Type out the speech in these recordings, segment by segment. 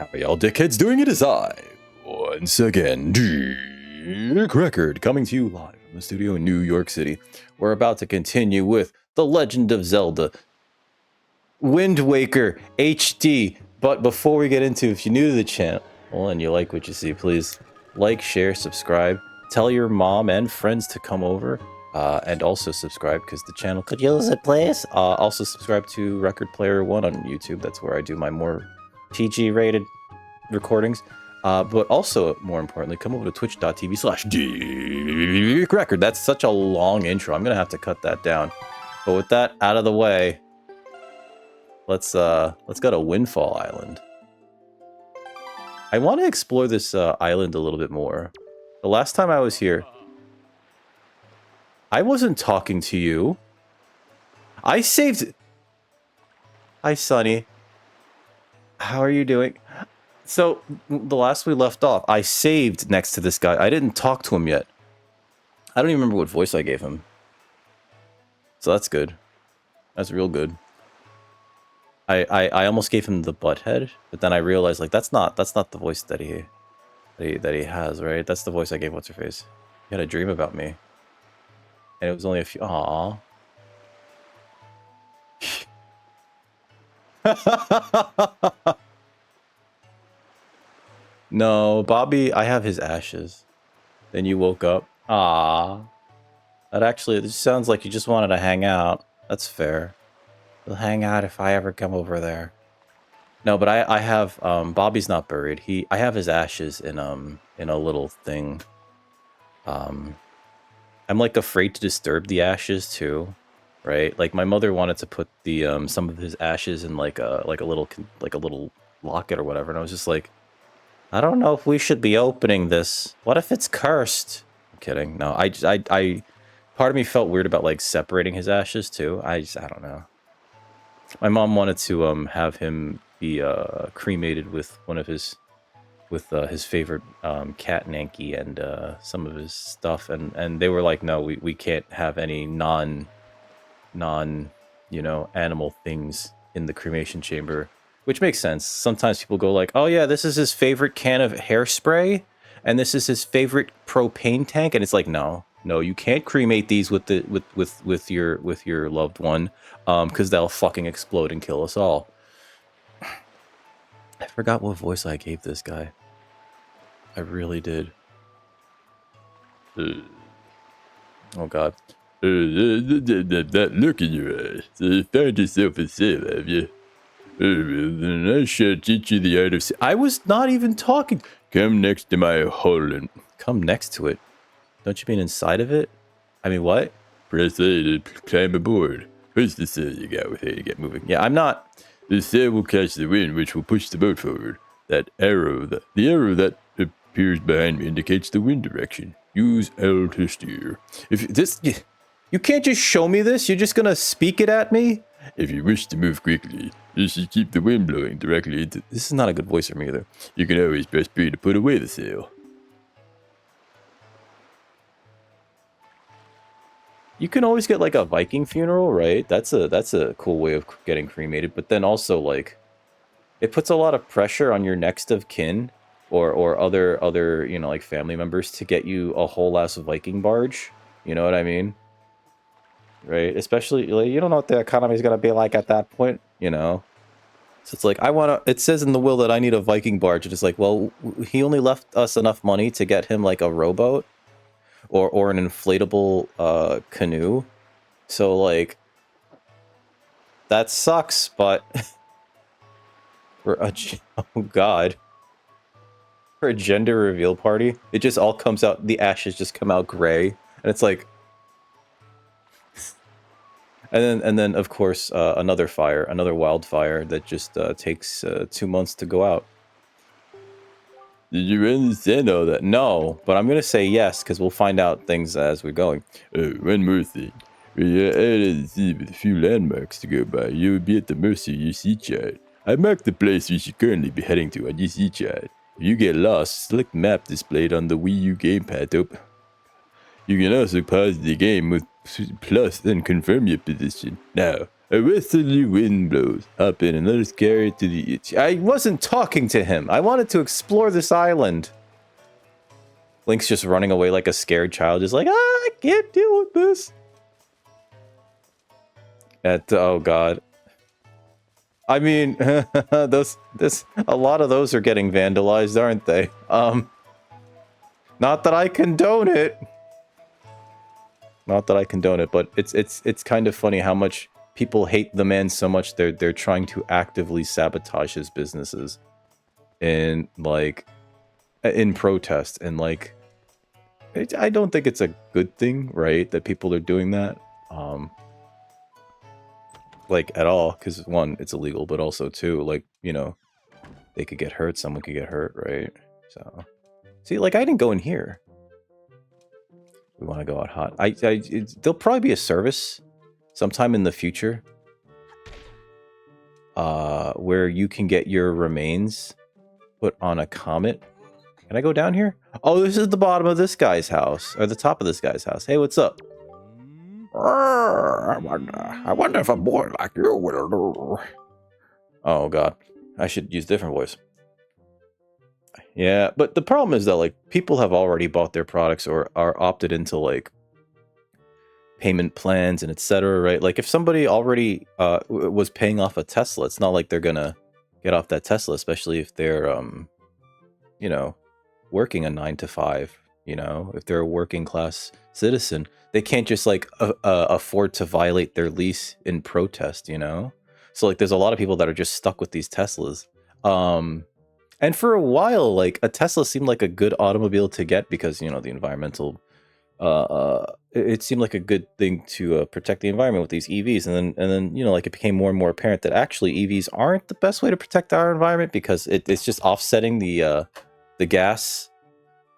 How are y'all dickheads doing? It is I, once again, Dick Record, coming to you live from the studio in New York City. We're about to continue with The Legend of Zelda, Windwaker HD. But before we get into, if you're new to the channel and you like what you see, please like, share, subscribe, tell your mom and friends to come over, and also subscribe because the channel could use it, please. Also subscribe to Record Player 1 on YouTube. That's where I do my more PG-rated recordings. But also, more importantly, come over to twitch.tv/DickRecord. That's such a long intro. I'm gonna have to cut that down. But with that out of the way, let's go to Windfall Island. I want to explore this island a little bit more. The last time I was here, I wasn't talking to you. I saved... Hi, Sunny. How are you doing? So, the last we left off, I saved next to this guy. I didn't talk to him yet. I don't even remember what voice I gave him. So that's good. That's real good. I almost gave him the butthead, but then I realized, like, that's not the voice that he has, right? That's the voice I gave What's-Her-Face. He had a dream about me. And it was only a few... Aww. No, Bobby, I have his ashes. Then you woke up. Ah, that actually, this sounds like you just wanted to hang out. That's fair. We'll hang out if I ever come over there. No, but I have, Bobby's not buried. I have his ashes in a little thing. I'm like afraid to disturb the ashes too, right? Like my mother wanted to put the, some of his ashes in like a little locket or whatever. And I was just like, I don't know if we should be opening this. What if it's cursed? I'm kidding. No, I part of me felt weird about like separating his ashes too. I don't know. My mom wanted to have him be cremated with one of his favorite cat Nanky and some of his stuff, and they were like, no, we can't have any non animal things in the cremation chamber. Which makes sense. Sometimes people go like, oh yeah, this is his favorite can of hairspray, and this is his favorite propane tank, and it's like, no, you can't cremate these with your loved one, because they'll fucking explode and kill us all. I forgot what voice I gave this guy. I really did. Oh god. That look in your eyes. You found yourself a sale, have you? Then I shall teach you the art of... I was not even talking. Come next to my hole and... Come next to it? Don't you mean inside of it? I mean, what? Press A to climb aboard. Where's the sail you got with A to get moving? Yeah, I'm not... The sail will catch the wind, which will push the boat forward. The arrow that appears behind me indicates the wind direction. Use L to steer. If this... You can't just show me this? You're just gonna speak it at me? If you wish to move quickly, you should keep the wind blowing directly into... This is not a good voice for me either. You can always press B to put away the sail. You can always get like a Viking funeral, right? That's a cool way of getting cremated. But then also like, it puts a lot of pressure on your next of kin or other like family members to get you a whole ass Viking barge. You know what I mean? Right? Especially, like, you don't know what the economy is going to be like at that point, you know? So it's like, it says in the will that I need a Viking barge. And it's like, well, he only left us enough money to get him like a rowboat or an inflatable canoe. So like, that sucks, but oh god. For a gender reveal party, it just all comes out, the ashes just come out gray. And it's like, And then of course, another wildfire that just takes 2 months to go out. Did you understand all that? No, but I'm gonna say yes because we'll find out things as we're going. Oh, one more thing. When you're out of the sea with a few landmarks to go by, you will be at the mercy of your sea chart. I marked the place we should currently be heading to on your sea chart. If you get lost, select map displayed on the Wii U gamepad. You can also pause the game with plus and confirm your position. Now, A westerly wind blows. Hop in and let us carry it to the itch. I wasn't talking to him. I wanted to explore this island. Link's just running away like a scared child. Just like, I can't deal with this. Oh god. I mean, a lot of those are getting vandalized, aren't they? Not that I condone it. Not that I condone it, but it's kind of funny how much people hate the man so much they're trying to actively sabotage his businesses in like in protest, and like I don't think it's a good thing, right, that people are doing that. Like at all, because one, it's illegal, but also two, like, you know, they could get hurt, someone could get hurt, right? So see, like, I didn't go in here. We want to go out hot. There'll probably be a service sometime in the future where you can get your remains put on a comet. Can I go down here? Oh, this is the bottom of this guy's house, or the top of this guy's house. Hey, what's up? I wonder if a boy like you will do. Oh god, I should use a different voice. Yeah, but the problem is that like people have already bought their products or are opted into like payment plans and etc. Right? Like if somebody already was paying off a Tesla, it's not like they're gonna get off that Tesla, especially if they're you know, working a 9 to 5. You know, if they're a working class citizen, they can't just like afford to violate their lease in protest, you know? So like there's a lot of people that are just stuck with these Teslas. And for a while, like a Tesla seemed like a good automobile to get because, you know, the environmental it seemed like a good thing to protect the environment with these EVs, and then you know, like it became more and more apparent that actually EVs aren't the best way to protect our environment because it's just offsetting the gas,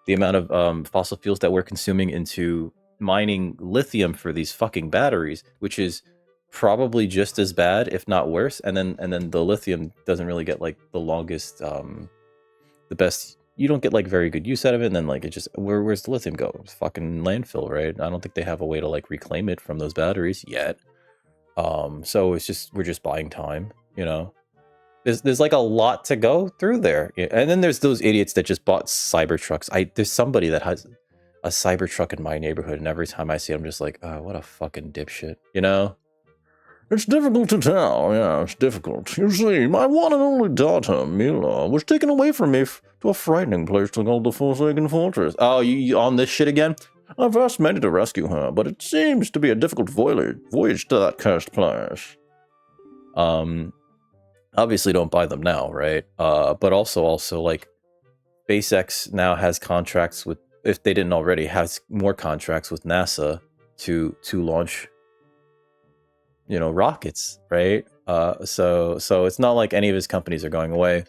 the amount of fossil fuels that we're consuming into mining lithium for these fucking batteries, which is probably just as bad, if not worse. And then the lithium doesn't really get like the longest, the best. You don't get like very good use out of it. And then like it just where's the lithium go? It's fucking landfill, right? I don't think they have a way to like reclaim it from those batteries yet. So it's just we're just buying time, you know. There's like a lot to go through there. And then there's those idiots that just bought Cybertrucks. There's somebody that has a Cybertruck in my neighborhood, and every time I see it, I'm just like, oh, what a fucking dipshit, you know? It's difficult to tell, yeah, it's difficult. You see, my one and only daughter, Mila, was taken away from me to a frightening place called the Forsaken Fortress. Oh, you on this shit again? I've asked many to rescue her, but it seems to be a difficult voyage to that cursed place. Obviously don't buy them now, right? But also like SpaceX now has contracts with, if they didn't already, has more contracts with NASA to launch, you know, rockets, right? So it's not like any of his companies are going away.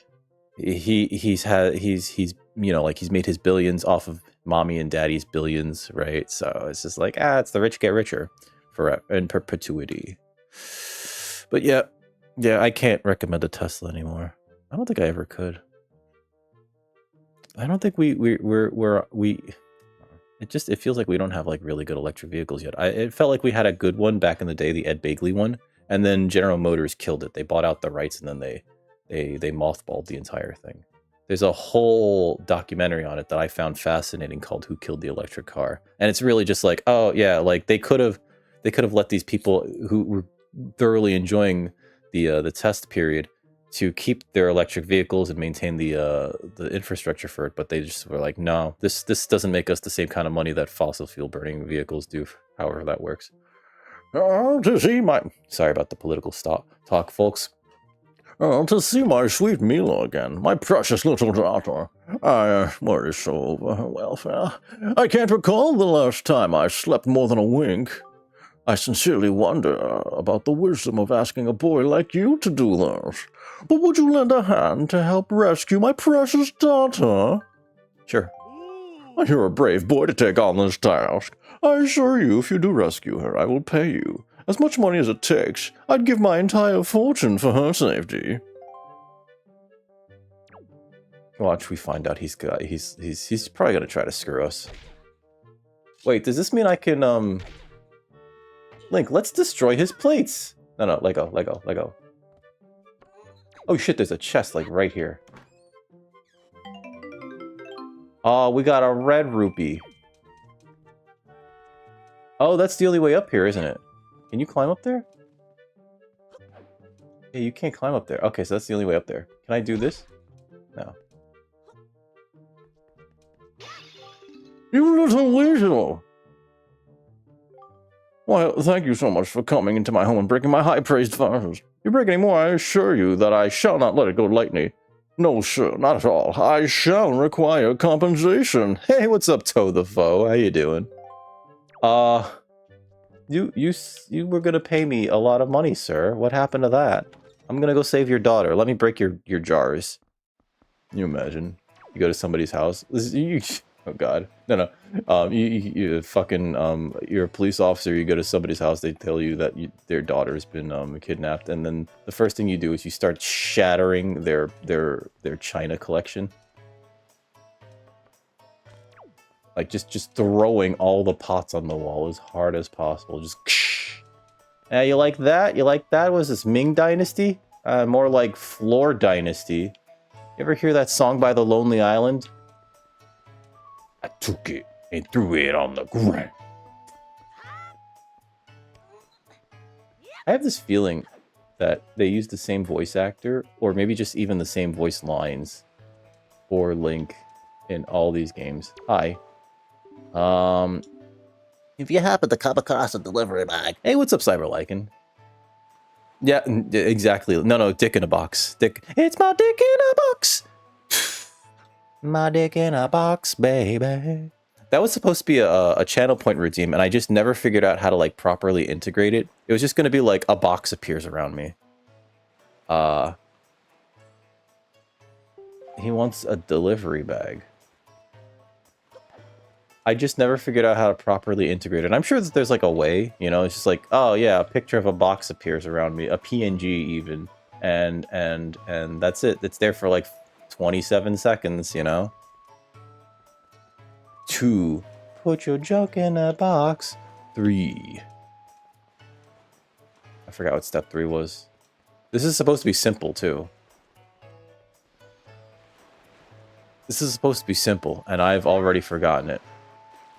He's you know, like he's made his billions off of mommy and daddy's billions, right? So it's just like, it's the rich get richer forever in perpetuity. But yeah, I can't recommend a Tesla anymore. I don't think I ever could. I don't think it feels like we don't have like really good electric vehicles yet. It felt like we had a good one back in the day, the Ed Begley one, and then General Motors killed it. They bought out the rights and then they mothballed the entire thing. There's a whole documentary on it that I found fascinating called "Who Killed the Electric Car?" And it's really just like, oh yeah, like they could have let these people who were thoroughly enjoying the test period to keep their electric vehicles and maintain the infrastructure for it, but they just were like, no, this doesn't make us the same kind of money that fossil fuel burning vehicles do, however that works. To see my... Sorry about the political talk, folks. To see my sweet Mila again, my precious little daughter. I worry so over her welfare. I can't recall the last time I slept more than a wink. I sincerely wonder about the wisdom of asking a boy like you to do this. But would you lend a hand to help rescue my precious daughter? Sure. You're a brave boy to take on this task. I assure you, if you do rescue her, I will pay you. As much money as it takes, I'd give my entire fortune for her safety. Watch, we find out he's probably gonna try to screw us. Wait, does this mean I can Link, let's destroy his plates. No, let go, let go, let go. Oh shit, there's a chest, like, right here. Oh, we got a red rupee. Oh, that's the only way up here, isn't it? Can you climb up there? Yeah, you can't climb up there. Okay, so that's the only way up there. Can I do this? No. You little weasel! Well, thank you so much for coming into my home and breaking my high-praised vases. You break any more, I assure you that I shall not let it go lightly. No, sir, not at all. I shall require compensation. Hey, what's up, Toe the Foe? How you doing? You were gonna pay me a lot of money, sir. What happened to that? I'm gonna go save your daughter. Let me break your jars. Can you imagine? You go to somebody's house. Oh God, no. You fucking you're a police officer. You go to somebody's house. They tell you that their daughter's been kidnapped, and then the first thing you do is you start shattering their china collection. Like just throwing all the pots on the wall as hard as possible. Just. Yeah, you like that? You like that? Was this Ming Dynasty? More like Floor Dynasty. You ever hear that song by The Lonely Island? I took it and threw it on the ground. I have this feeling that they use the same voice actor, or maybe just even the same voice lines for Link in all these games. Hi. If you happen to come across a delivery bag, Hey, what's up, Cyberlycan? Yeah, exactly. No, dick in a box. Dick. It's my dick in a box. My dick in a box, baby. That was supposed to be a channel point routine, and I just never figured out how to, like, properly integrate it. It was just going to be, like, a box appears around me. He wants a delivery bag. I just never figured out how to properly integrate it. I'm sure that there's, like, a way, you know? It's just like, oh, yeah, a picture of a box appears around me. A PNG, even. And that's it. It's there for, like, 27 seconds, you know? 2. Put your junk in a box. 3. I forgot what step 3 was. This is supposed to be simple, too. This is supposed to be simple, and I've already forgotten it.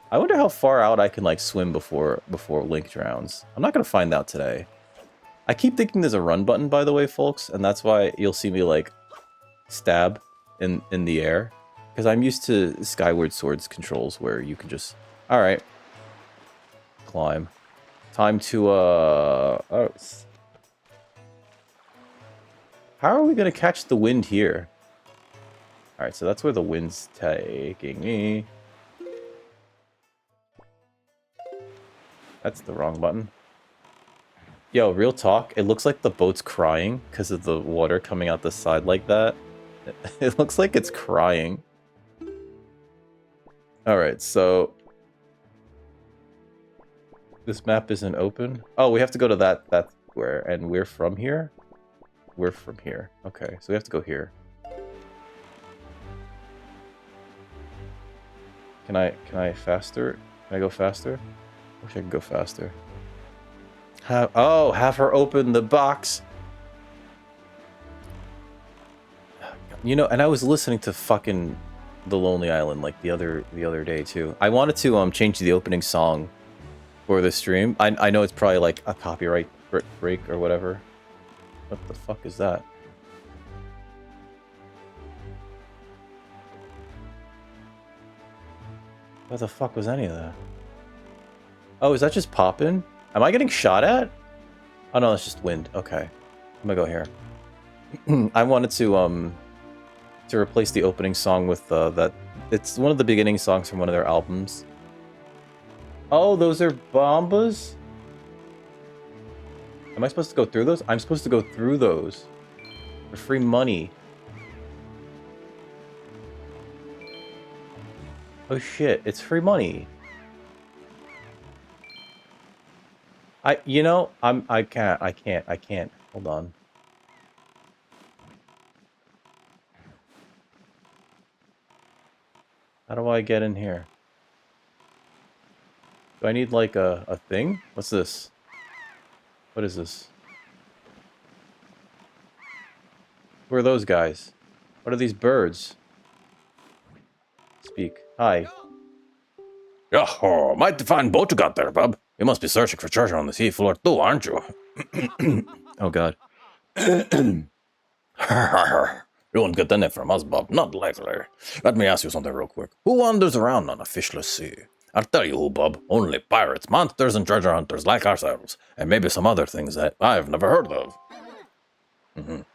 I wonder how far out I can, like, swim before Link drowns. I'm not gonna find out today. I keep thinking there's a run button, by the way, folks, and that's why you'll see me, like, stab in the air. Because I'm used to Skyward Sword's controls where you can just... Alright. Climb. Time to, oh. How are we gonna catch the wind here? Alright, so that's where the wind's taking me. That's the wrong button. Yo, real talk, it looks like the boat's crying because of the water coming out the side like that. It looks like it's crying. Alright, so... This map isn't open? Oh, we have to go to that square, and we're from here? We're from here. Okay, so we have to go here. Can I faster? Can I go faster? I wish I could go faster. Have her open the box. You know, and I was listening to fucking The Lonely Island like the other day too. I wanted to change the opening song for the stream. I know it's probably like a copyright break or whatever. What the fuck is that? What the fuck was any of that? Oh, is that just popping? Am I getting shot at? Oh no, it's just wind. Okay. I'm gonna go here. I wanted to replace the opening song with that. It's one of the beginning songs from one of their albums. Oh, those are bombas? Am I supposed to go through those? I'm supposed to go through those. For free money. Oh shit, it's free money. You know, I can't. Hold on. How do I get in here? Do I need like a thing? What's this? What is this? Who are those guys? What are these birds? Speak. Hi. Oh, mighty fine boat you got there, bub. You must be searching for treasure on the seafloor too, aren't you? Oh god. You won't get any from us, bub. Not likely. Let me ask you something real quick. Who wanders around on a fishless sea? I'll tell you who, bub. Only pirates, monsters, and treasure hunters like ourselves. And maybe some other things that I've never heard of. You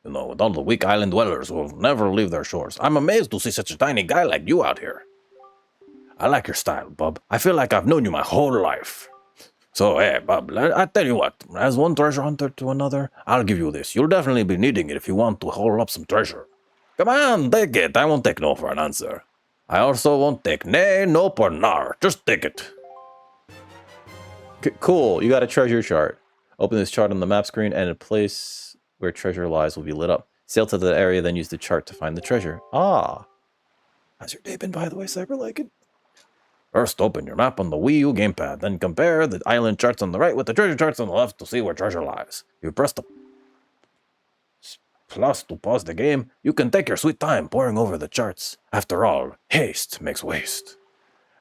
know, with all the weak island dwellers who will never leave their shores, I'm amazed to see such a tiny guy like you out here. I like your style, bub. I feel like I've known you my whole life. So, hey, bub, I tell you what, as one treasure hunter to another, I'll give you this. You'll definitely be needing it if you want to haul up some treasure. Come on, take it. I won't take no for an answer. I also won't take nay, nope, or nar. Just take it. Cool. You got a treasure chart. Open this chart on the map screen, and a place where treasure lies will be lit up. Sail to the area, then use the chart to find the treasure. Ah. How's your day been, by the way, Cyberlike? First, open your map on the Wii U gamepad, then compare the island charts on the right with the treasure charts on the left to see where treasure lies. You press the plus to pause the game. You can take your sweet time poring over the charts. After all, haste makes waste.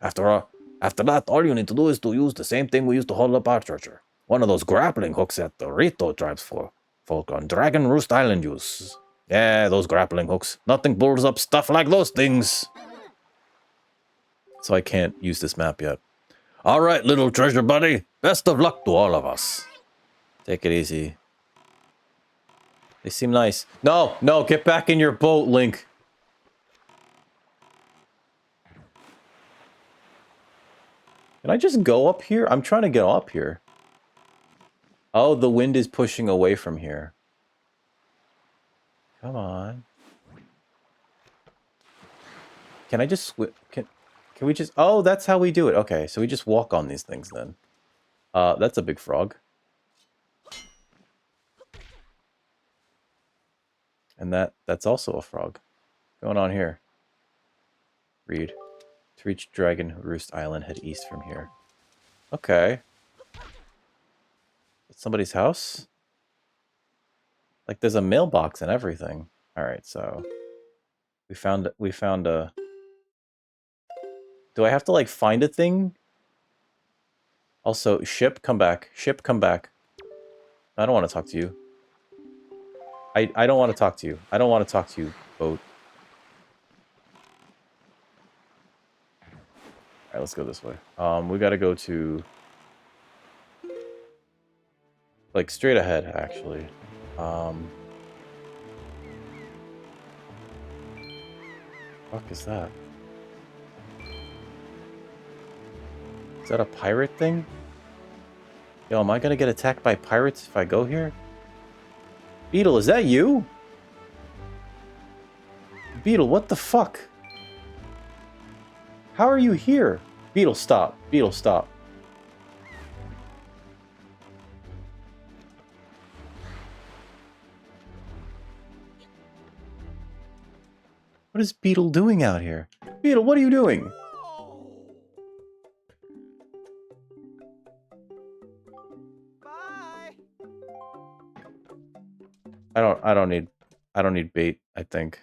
After that, all you need to do is to use the same thing we used to hold up our treasure. One of those grappling hooks that the Rito tribes folk on Dragon Roost Island use. Yeah, those grappling hooks. Nothing pulls up stuff like those things. So I can't use this map yet. All right, little treasure buddy. Best of luck to all of us. Take it easy. They seem nice. No, no, get back in your boat, Link. Can I just go up here? I'm trying to get up here. Oh, the wind is pushing away from here. Come on. Can I just Can we just... Oh, that's how we do it. Okay, so we just walk on these things then. That's a big frog. And that's also a frog. What's going on here? Read. To reach Dragon Roost Island, head east from here. Okay. It's somebody's house? Like, there's a mailbox and everything. Alright, so... We found a... Do I have to, like, find a thing? Also, ship, come back. Ship, come back. I don't want to talk to you. I don't want to talk to you. I don't want to talk to you, boat. Alright, let's go this way. We gotta go to... Like, straight ahead, actually. Fuck is that? Is that a pirate thing? Yo, am I gonna get attacked by pirates if I go here? Beetle, is that you? Beetle, what the fuck? How are you here? Beetle, stop. Beetle, stop. What is Beetle doing out here? Beetle, what are you doing? I don't need bait, I think.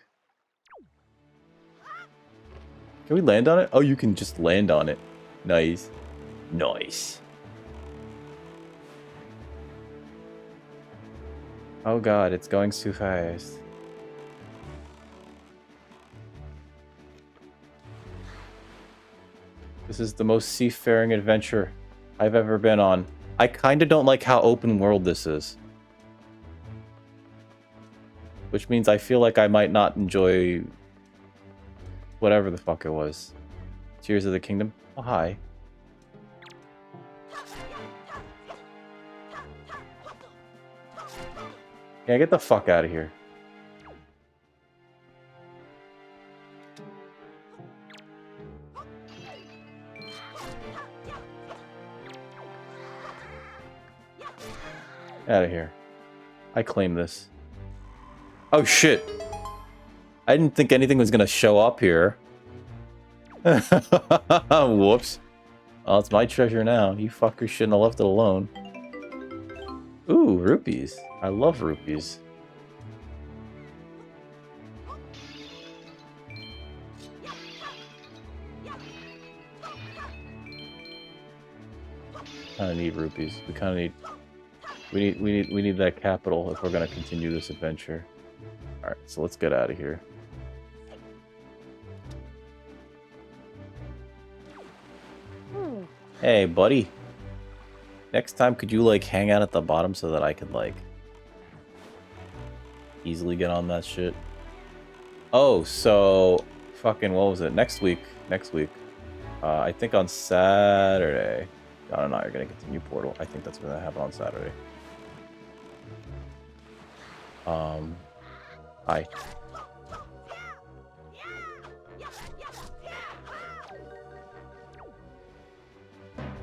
Can we land on it? Oh, you can just land on it. Nice. Nice. Oh god, it's going too fast. This is the most seafaring adventure I've ever been on. I kinda don't like how open world this is. Which means I feel like I might not enjoy whatever the fuck it was. Tears of the Kingdom. Oh, hi. Yeah, get the fuck out of here. Out of here. I claim this. Oh shit. I didn't think anything was gonna show up here. Whoops. Oh, it's my treasure now. You fuckers shouldn't have left it alone. Ooh, rupees. I love rupees. kind of need rupees. We kind of need... We need that capital if we're going to continue this adventure. Alright, so let's get out of here. Hey, buddy. Next time, could you, like, hang out at the bottom so that I could, like, easily get on that shit? Oh, so... Fucking, what was it? Next week. I think on Saturday. John and I are going to continue Portal. I think that's going to happen on Saturday. Hi.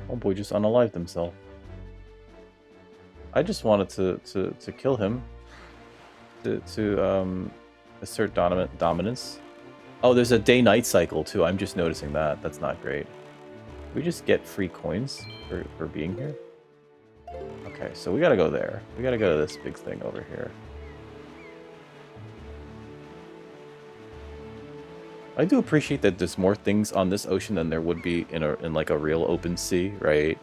Oh boy, just unalived himself. I just wanted to kill him. To assert dominance. Oh, there's a day-night cycle too. I'm just noticing that. That's not great. We just get free coins for being here. Okay, so we gotta go there. We gotta go to this big thing over here. I do appreciate that there's more things on this ocean than there would be in like a real open sea, right?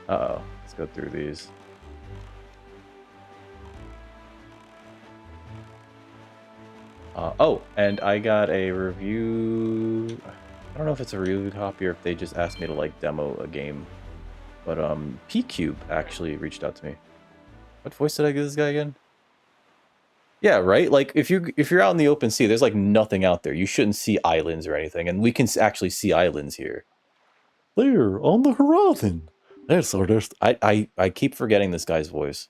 Uh-oh. Let's go through these. Oh, and I got a review... I don't know if it's a review copy or if they just asked me to, like, demo a game. But, P-Cube actually reached out to me. What voice did I give this guy again? Yeah, right? Like, if you're out in the open sea, there's, like, nothing out there. You shouldn't see islands or anything, and we can actually see islands here. There, on the horizon. That's our I keep forgetting this guy's voice.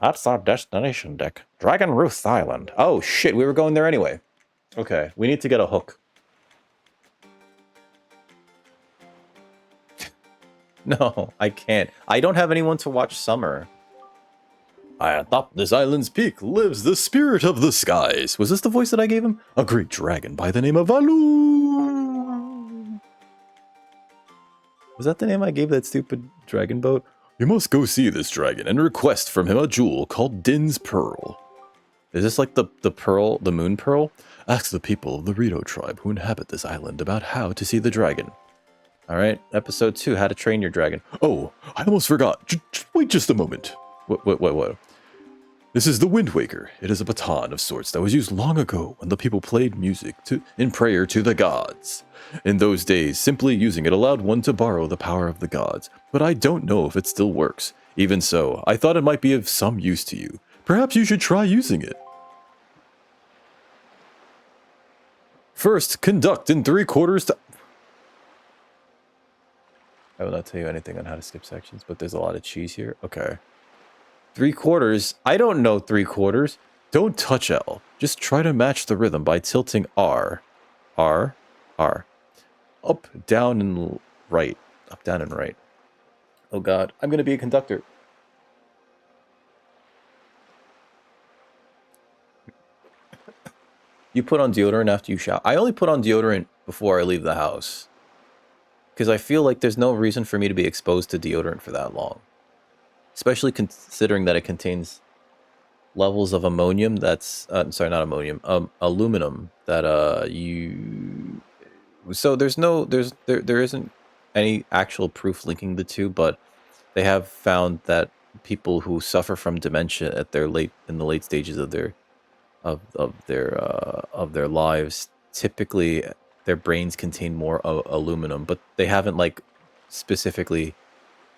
That's our destination deck. Dragon Roost Island. Oh, shit, we were going there anyway. Okay, we need to get a hook. No, I can't. I don't have anyone to watch Summer. Atop this island's peak lives the spirit of the skies. Was this the voice that I gave him? A great dragon by the name of Alu. Was that the name I gave that stupid dragon boat? You must go see this dragon and request from him a jewel called Din's Pearl. Is this like the pearl, the moon pearl? Ask the people of the Rito tribe who inhabit this island about how to see the dragon. Alright, episode 2, how to train your dragon. Oh, I almost forgot. Wait just a moment. What? This is the Windwaker. It is a baton of sorts that was used long ago when the people played music in prayer to the gods. In those days, simply using it allowed one to borrow the power of the gods, but I don't know if it still works. Even so, I thought it might be of some use to you. Perhaps you should try using it. First, conduct in 3/4 to... I will not tell you anything on how to skip sections, but there's a lot of cheese here. Okay. 3/4. I don't know 3/4. Don't touch L. Just try to match the rhythm by tilting R. R. R. Up, down, and right. Up, down, and right. Oh god, I'm gonna be a conductor. You put on deodorant after you shower. I only put on deodorant before I leave the house. Because I feel like there's no reason for me to be exposed to deodorant for that long. Especially considering that it contains levels of ammonium that's... sorry, not ammonium. Aluminum that you... So there isn't any actual proof linking the two, but they have found that people who suffer from dementia at in the late stages of their lives, typically their brains contain more aluminum, but they haven't like specifically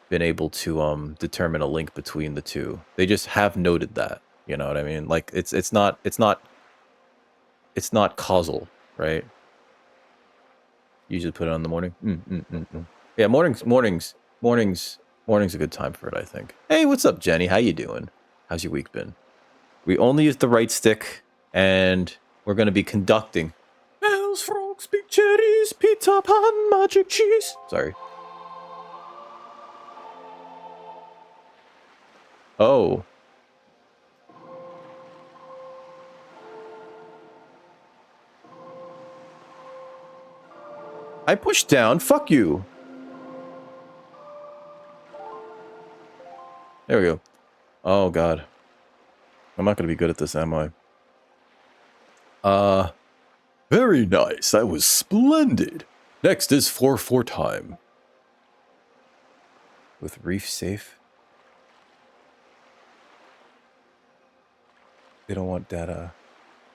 been able to determine a link between the two. They just have noted that, you know what I mean? Like it's not causal, right? Usually put it on in the morning. Yeah, morning's a good time for it, I think. Hey, what's up, Jenny? How you doing? How's your week been? We only use the right stick, and we're going to be conducting. Bells, frogs, big cherries, Peter Pan, magic cheese. Sorry. Oh. I pushed down. Fuck you. There we go. Oh, God. I'm not going to be good at this, am I? Very nice. That was splendid. Next is 4/4 time. With reef safe. They don't want data.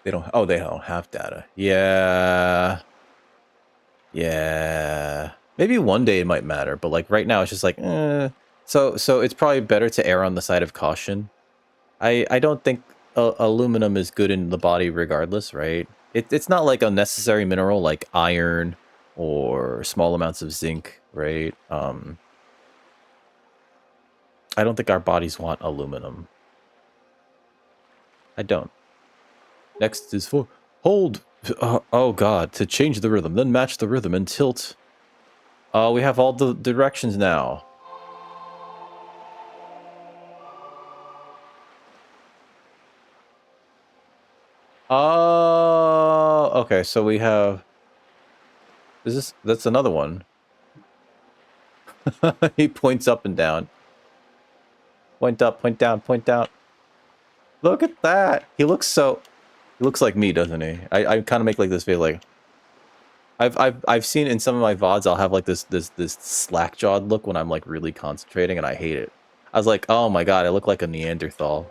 They don't. Oh, they don't have data. Yeah. Yeah. Maybe one day it might matter, but like right now it's just like, So it's probably better to err on the side of caution. I don't think aluminum is good in the body regardless, right? It's not like a necessary mineral like iron or small amounts of zinc, right? I don't think our bodies want aluminum. I don't. Next is for hold. Oh god, to change the rhythm, then match the rhythm and tilt. We have all the directions now. Okay, so we have... That's another one. He points up and down. Point up, point down, point down. Look at that! He looks like me, doesn't he? I kind of make like this feel like... I've seen in some of my VODs, I'll have like this slack-jawed look when I'm like really concentrating, and I hate it. I was like, oh my god, I look like a Neanderthal.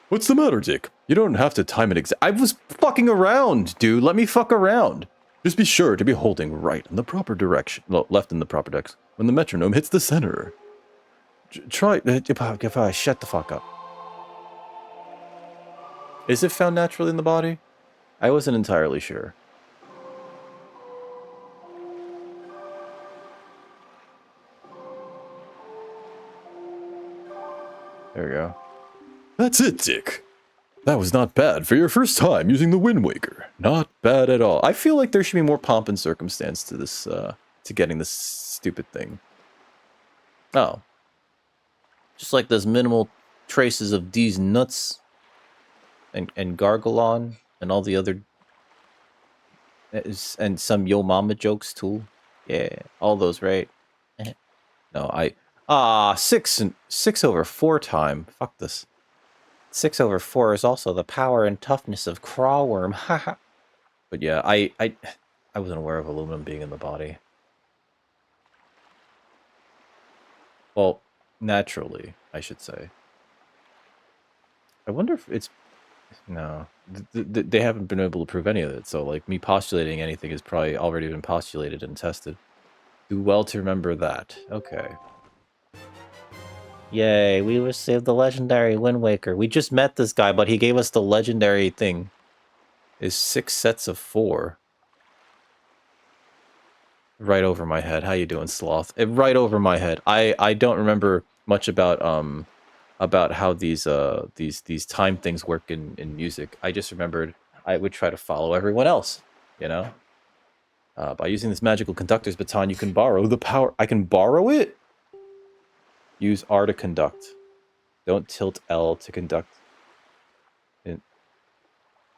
What's the matter, Dick? You don't have to time it I was fucking around, dude. Let me fuck around. Just be sure to be holding right in the proper direction. No, left in the proper direction. When the metronome hits the center. Try... Shut the fuck up. Is it found naturally in the body? I wasn't entirely sure. There we go. That's it, Dick. That was not bad for your first time using the Windwaker. Not bad at all. I feel like there should be more pomp and circumstance to this, to getting this stupid thing. Oh. Just like there's minimal traces of these nuts and Gargalon and all the other... And some Yo Mama jokes, too. Yeah, all those, right? No, 6 over 4 time. Fuck this. 6 over 4 is also the power and toughness of Crawworm. Haha. But yeah, I wasn't aware of aluminum being in the body. Well, naturally, I should say. I wonder if it's... No. They haven't been able to prove any of it, so like me postulating anything has probably already been postulated and tested. Do well to remember that. Okay. Yay, we received the legendary Windwaker. We just met this guy, but he gave us the legendary thing. Is 6 sets of 4. Right over my head. How you doing, Sloth? Right over my head. I don't remember much about how these time things work in music. I just remembered I would try to follow everyone else, you know? By using this magical conductor's baton, you can borrow the power. I can borrow it? Use R to conduct. Don't tilt L to conduct.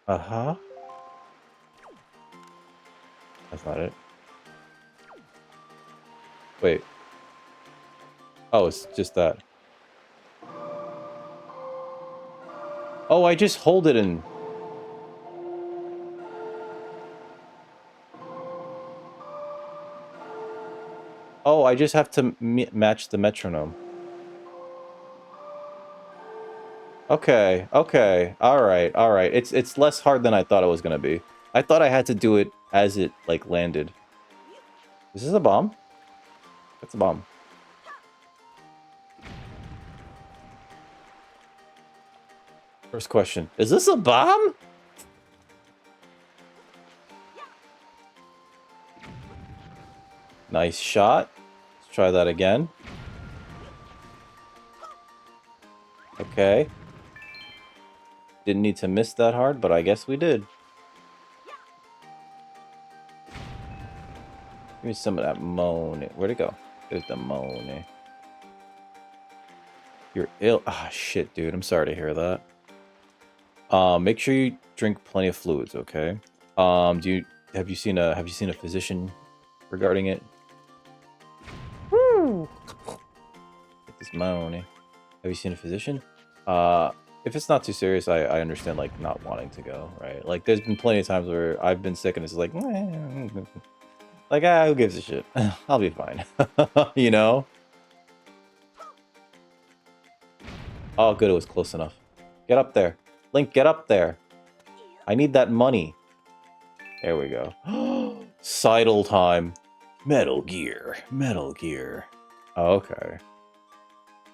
Uh-huh. That's not it. Wait. Oh, it's just that. Oh, I just hold it and... Oh, I just have to match the metronome. Okay, okay, alright. It's less hard than I thought it was gonna be. I thought I had to do it as it, like, landed. Is this a bomb? That's a bomb. First question. Is this a bomb? Nice shot. Let's try that again. Okay. Didn't need to miss that hard, but I guess we did. Give me some of that money. Where'd it go? There's the money. You're ill. Ah, shit, dude. I'm sorry to hear that. Make sure you drink plenty of fluids, okay? Have you seen a physician regarding it? Woo! Get this money. Have you seen a physician? If it's not too serious, I understand, like, not wanting to go, right? Like, there's been plenty of times where I've been sick and it's like, like, who gives a shit? I'll be fine. You know? Oh, good, it was close enough. Get up there. Link, get up there. I need that money. There we go. Sidle time. Metal Gear. Metal Gear. Oh, okay.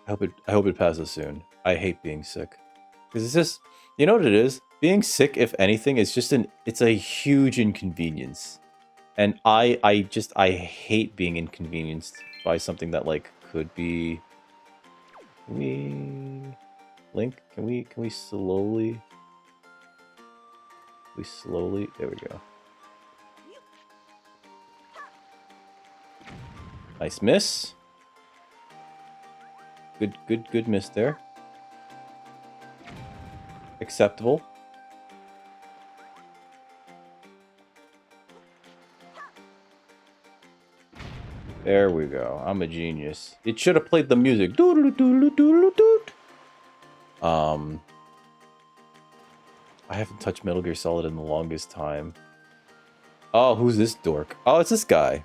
I hope it passes soon. I hate being sick. Because it's just, you know what it is? Being sick, if anything, is just it's a huge inconvenience. And I hate being inconvenienced by something that, like, could be... Link, can we slowly... There we go. Nice miss. Good miss there. Acceptable. There we go. I'm a genius. It should have played the music. I haven't touched Metal Gear Solid in the longest time. Oh, who's this dork? Oh, it's this guy.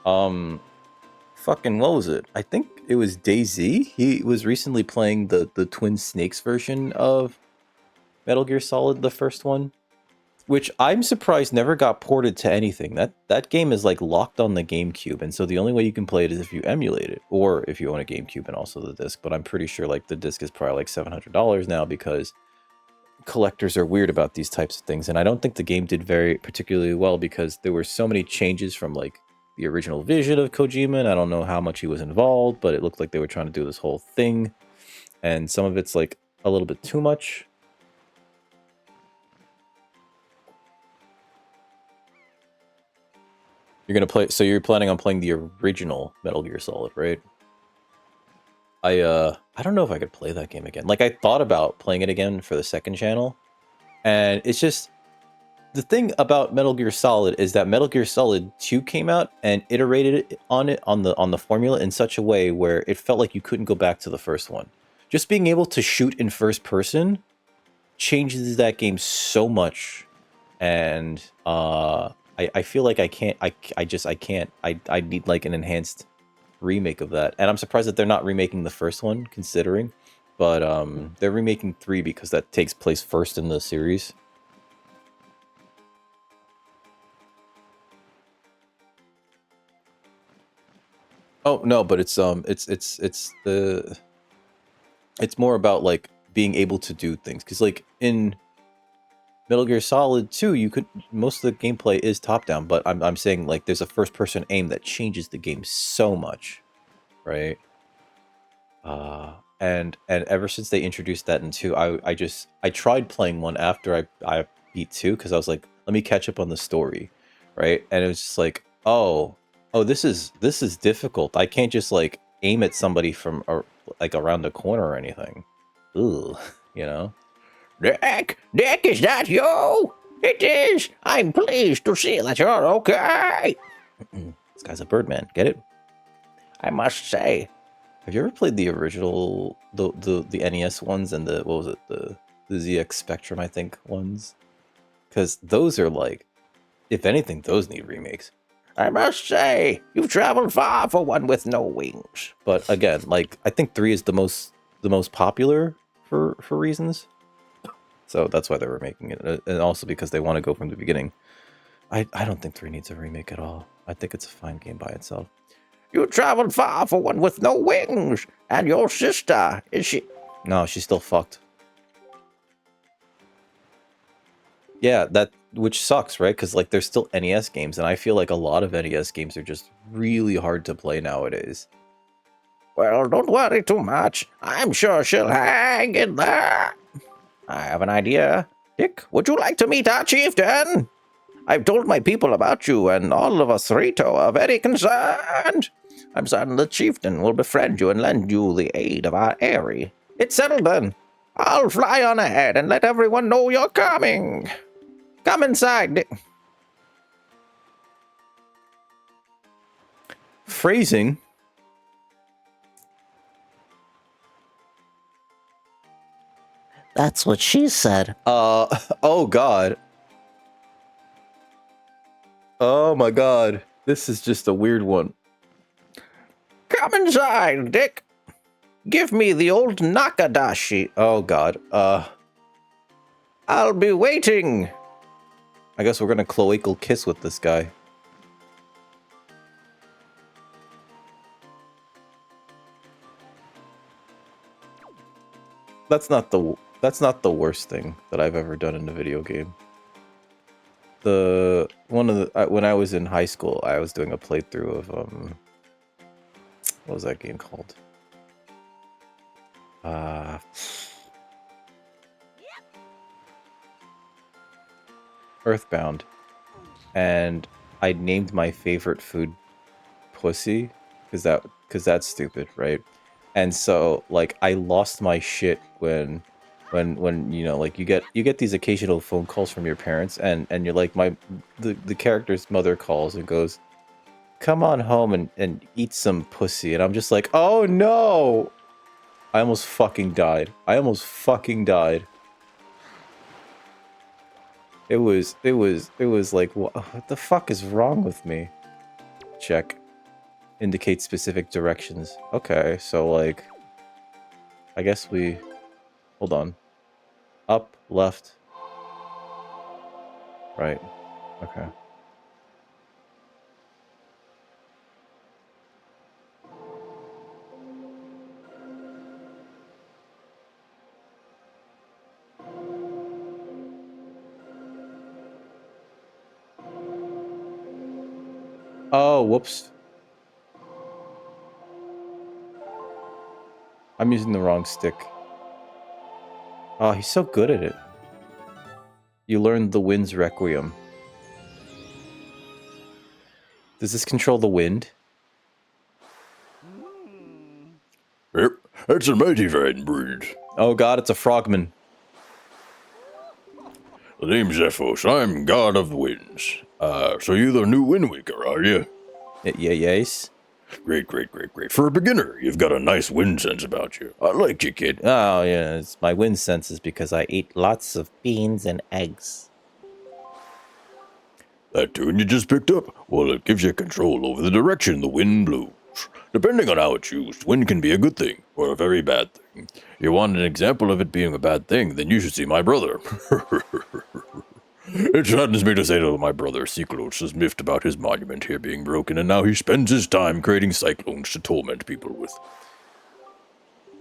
Fucking, what was it? I think it was DayZ. He was recently playing the Twin Snakes version of Metal Gear Solid, the first one, which I'm surprised never got ported to anything. That game is like locked on the GameCube, and so the only way you can play it is if you emulate it, or if you own a GameCube and also the disc. But I'm pretty sure like the disc is probably like $700 now because collectors are weird about these types of things, and I don't think the game did very particularly well because there were so many changes from like the original vision of Kojima, and I don't know how much he was involved, but it looked like they were trying to do this whole thing, and some of it's like a little bit too much. You're gonna play, so you're planning on playing the original Metal Gear Solid, right? I don't know if I could play that game again. Like, I thought about playing it again for the second channel, and it's just, the thing about Metal Gear Solid is that Metal Gear Solid 2 came out and iterated on the formula in such a way where it felt like you couldn't go back to the first one. Just being able to shoot in first person changes that game so much, and I feel like I can't. I need like an enhanced remake of that, and I'm surprised that they're not remaking the first one, considering. But they're remaking 3 because that takes place first in the series. Oh no, but it's more about like being able to do things, because like in Metal Gear Solid 2, you could, most of the gameplay is top down, but I'm saying like there's a first person aim that changes the game so much, right? And ever since they introduced that in 2, I tried playing 1 after I beat 2 because I was like, let me catch up on the story, right? And it was just like, oh, this is difficult. I can't just like aim at somebody from like around the corner or anything. Ugh, you know. Dick, is that you? It is. I'm pleased to see that you're okay. This guy's a Birdman. Get it? I must say, have you ever played the original, the NES ones and the, what was it, the ZX Spectrum, I think, ones? Because those are like, if anything, those need remakes. I must say, you've traveled far for one with no wings. But again, like, I think 3 is the most popular for reasons. So that's why they're remaking it, and also because they want to go from the beginning. I don't think 3 needs a remake at all. I think it's a fine game by itself. You traveled far for one with no wings, and your sister, is she? No, she's still fucked. Yeah, which sucks, right? Because like there's still NES games, and I feel like a lot of NES games are just really hard to play nowadays. Well, don't worry too much. I'm sure she'll hang in there. I have an idea. Dick, would you like to meet our chieftain? I've told my people about you, and all of us Rito are very concerned. I'm certain the chieftain will befriend you and lend you the aid of our Airy. It's settled then. I'll fly on ahead and let everyone know you're coming. Come inside, Dick. Phrasing. That's what she said. Oh god. Oh my god. This is just a weird one. Come inside, Dick. Give me the old Nakadashi. Oh god. I'll be waiting. I guess we're gonna cloacal kiss with this guy. That's not the worst thing that I've ever done in a video game. When I was in high school, I was doing a playthrough of what was that game called? Earthbound, and I named my favorite food pussy because that's stupid, right? And so like I lost my shit when you know, like you get these occasional phone calls from your parents, and you're like, the character's mother calls and goes, come on home and eat some pussy, and I'm just like, oh no, I almost fucking died. It was like, what the fuck is wrong with me? Check. Indicate specific directions. Okay, so like, I guess we, hold on. Up, left, right. Okay. Oh, whoops. I'm using the wrong stick. Oh, he's so good at it. You learned the wind's requiem. Does this control the wind? Yep, that's a mighty fine breed. Oh god, it's a frogman. The name's Zephos. I'm god of the winds. So you're the new Windwaker, are you? Yeah, yes. Great. For a beginner, you've got a nice wind sense about you. I like you, kid. Oh yeah, it's my wind sense is because I ate lots of beans and eggs. That tune you just picked up? Well, it gives you control over the direction the wind blows. Depending on how it's used, wind can be a good thing, or a very bad thing. You want an example of it being a bad thing, then you should see my brother. It saddens me to say that my brother Cyclones is miffed about his monument here being broken, and now he spends his time creating cyclones to torment people with.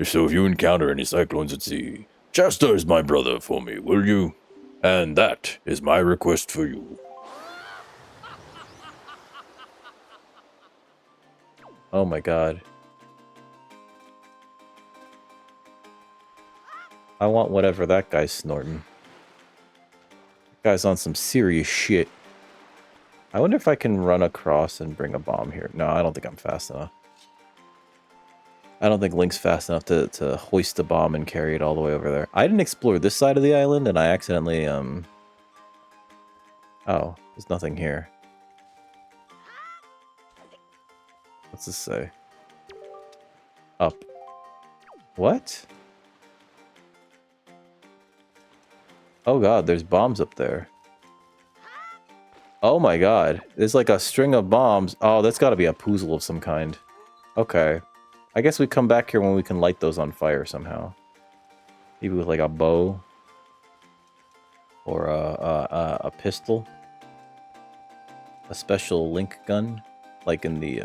So if you encounter any cyclones at sea, chastise my brother for me, will you? And that is my request for you. Oh my god. I want whatever that guy's snorting. That guy's on some serious shit. I wonder if I can run across and bring a bomb here. No, I don't think I'm fast enough. I don't think Link's fast enough to hoist the bomb and carry it all the way over there. I didn't explore this side of the island, and I accidentally, Oh, there's nothing here. What's this say? Up. What? Oh god, there's bombs up there. Oh my god. There's like a string of bombs. Oh, that's gotta be a puzzle of some kind. Okay. I guess we come back here when we can light those on fire somehow. Maybe with like a bow. Or a pistol. A special Link gun. Like in the,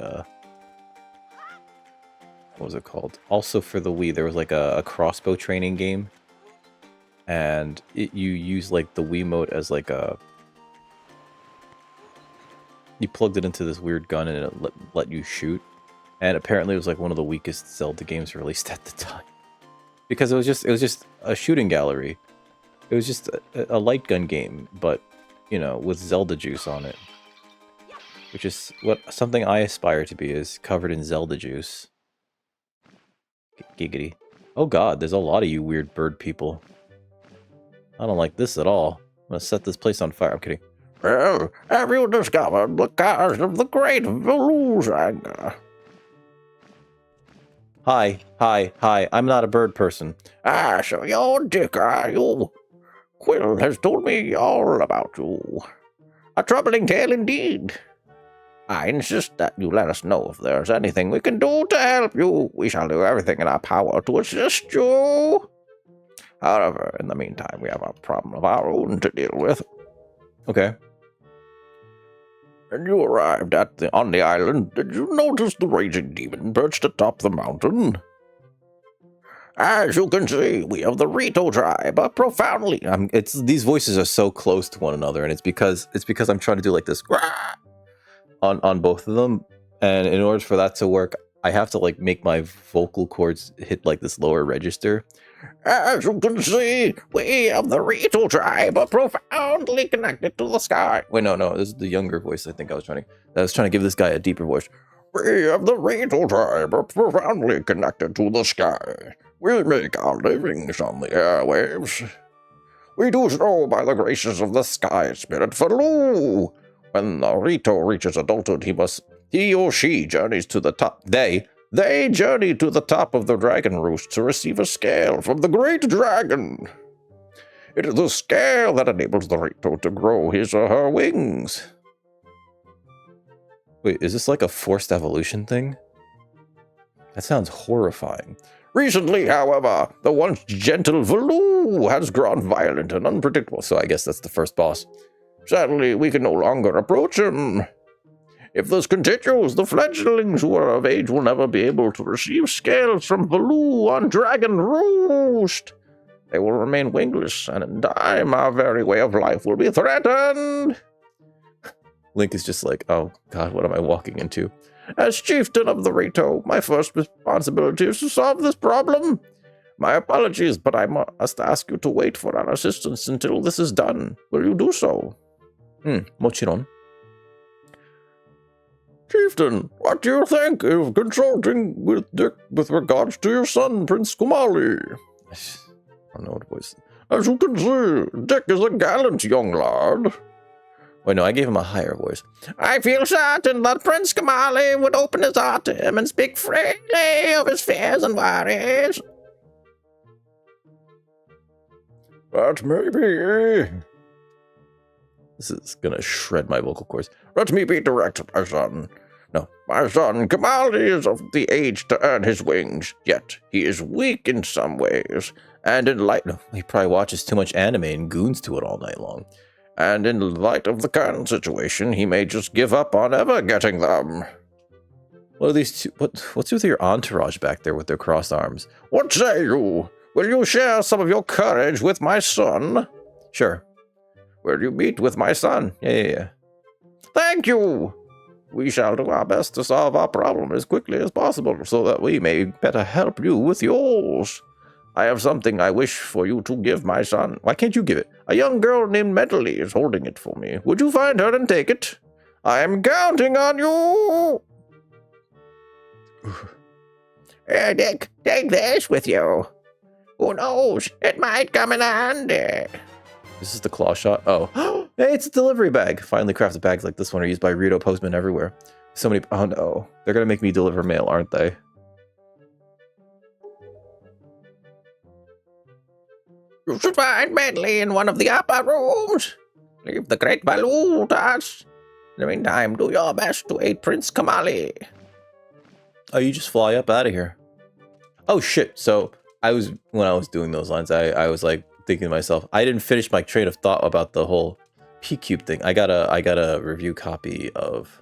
what was it called? Also for the Wii, there was like a crossbow training game. And you use like the Wiimote as like a... You plugged it into this weird gun and it let you shoot. And apparently it was like one of the weakest Zelda games released at the time. Because it was just a shooting gallery. It was just a light gun game, but, you know, with Zelda juice on it. Which is something I aspire to be, is covered in Zelda juice. Giggity. Oh god, there's a lot of you weird bird people. I don't like this at all. I'm gonna set this place on fire. I'm kidding. Well, have you discovered the cause of the great illusion? Hi. I'm not a bird person. Ah, so you're Dick, are you? Quill has told me all about you. A troubling tale indeed. I insist that you let us know if there's anything we can do to help you. We shall do everything in our power to assist you. However, in the meantime, we have a problem of our own to deal with. Okay. When you arrived on the island, did you notice the raging demon perched atop the mountain? As you can see, we of the Rito tribe are profoundly... It's these voices are so close to one another, and it's because I'm trying to do like this on both of them, and in order for that to work, I have to like make my vocal cords hit like this lower register. As you can see, we of the Rito tribe are profoundly connected to the sky. Wait, no, this is the younger voice. I think I was trying to give this guy a deeper voice. We of the Rito tribe are profoundly connected to the sky. We make our livings on the airwaves. We do so by the graces of the sky spirit Falu. When the Rito reaches adulthood, he or she journeys to the top. They journey to the top of the dragon roost to receive a scale from the great dragon. It is the scale that enables the Rito to grow his or her wings. Wait, is this like a forced evolution thing? That sounds horrifying. Recently, however, the once gentle Velu has grown violent and unpredictable. So I guess that's the first boss. Sadly, we can no longer approach him. If this continues, the fledglings who are of age will never be able to receive scales from Velu on Dragon Roost. They will remain wingless, and in time, our very way of life will be threatened. Link is just like, oh god, what am I walking into? As chieftain of the Rito, my first responsibility is to solve this problem. My apologies, but I must ask you to wait for our assistance until this is done. Will you do so? Mochiron. Chieftain, what do you think of consulting with Dick with regards to your son, Prince Kumali? I don't know what voice. As you can see, Dick is a gallant young lad. Wait, no, I gave him a higher voice. I feel certain that Prince Kumali would open his heart to him and speak freely of his fears and worries. But maybe... This is gonna shred my vocal cords. Let me be direct, my son. No, my son, Kumali is of the age to earn his wings, yet he is weak in some ways, and in light... No, he probably watches too much anime and goons to it all night long. And in light of the current situation, he may just give up on ever getting them. What are these two? What's with your entourage back there with their crossed arms? What say you? Will you share some of your courage with my son? Sure. Will you meet with my son? Yeah. Thank you! We shall do our best to solve our problem as quickly as possible, so that we may better help you with yours. I have something I wish for you to give my son. Why can't you give it? A young girl named Medley is holding it for me. Would you find her and take it? I am counting on you! Here, Dick, take this with you. Who knows? It might come in handy. This is the claw shot. Oh, hey, it's a delivery bag. Finally crafted bags like this one are used by Rito postmen everywhere. So many. Oh no, they're gonna make me deliver mail, aren't they? You should find Medley in one of the upper rooms. Leave the great Baloo to us. In the meantime, do your best to aid Prince Kumali. Oh, you just fly up out of here. Oh shit! So when I was doing those lines, I was like thinking to myself, I didn't finish my train of thought about the whole P-Cube thing. I got a review copy of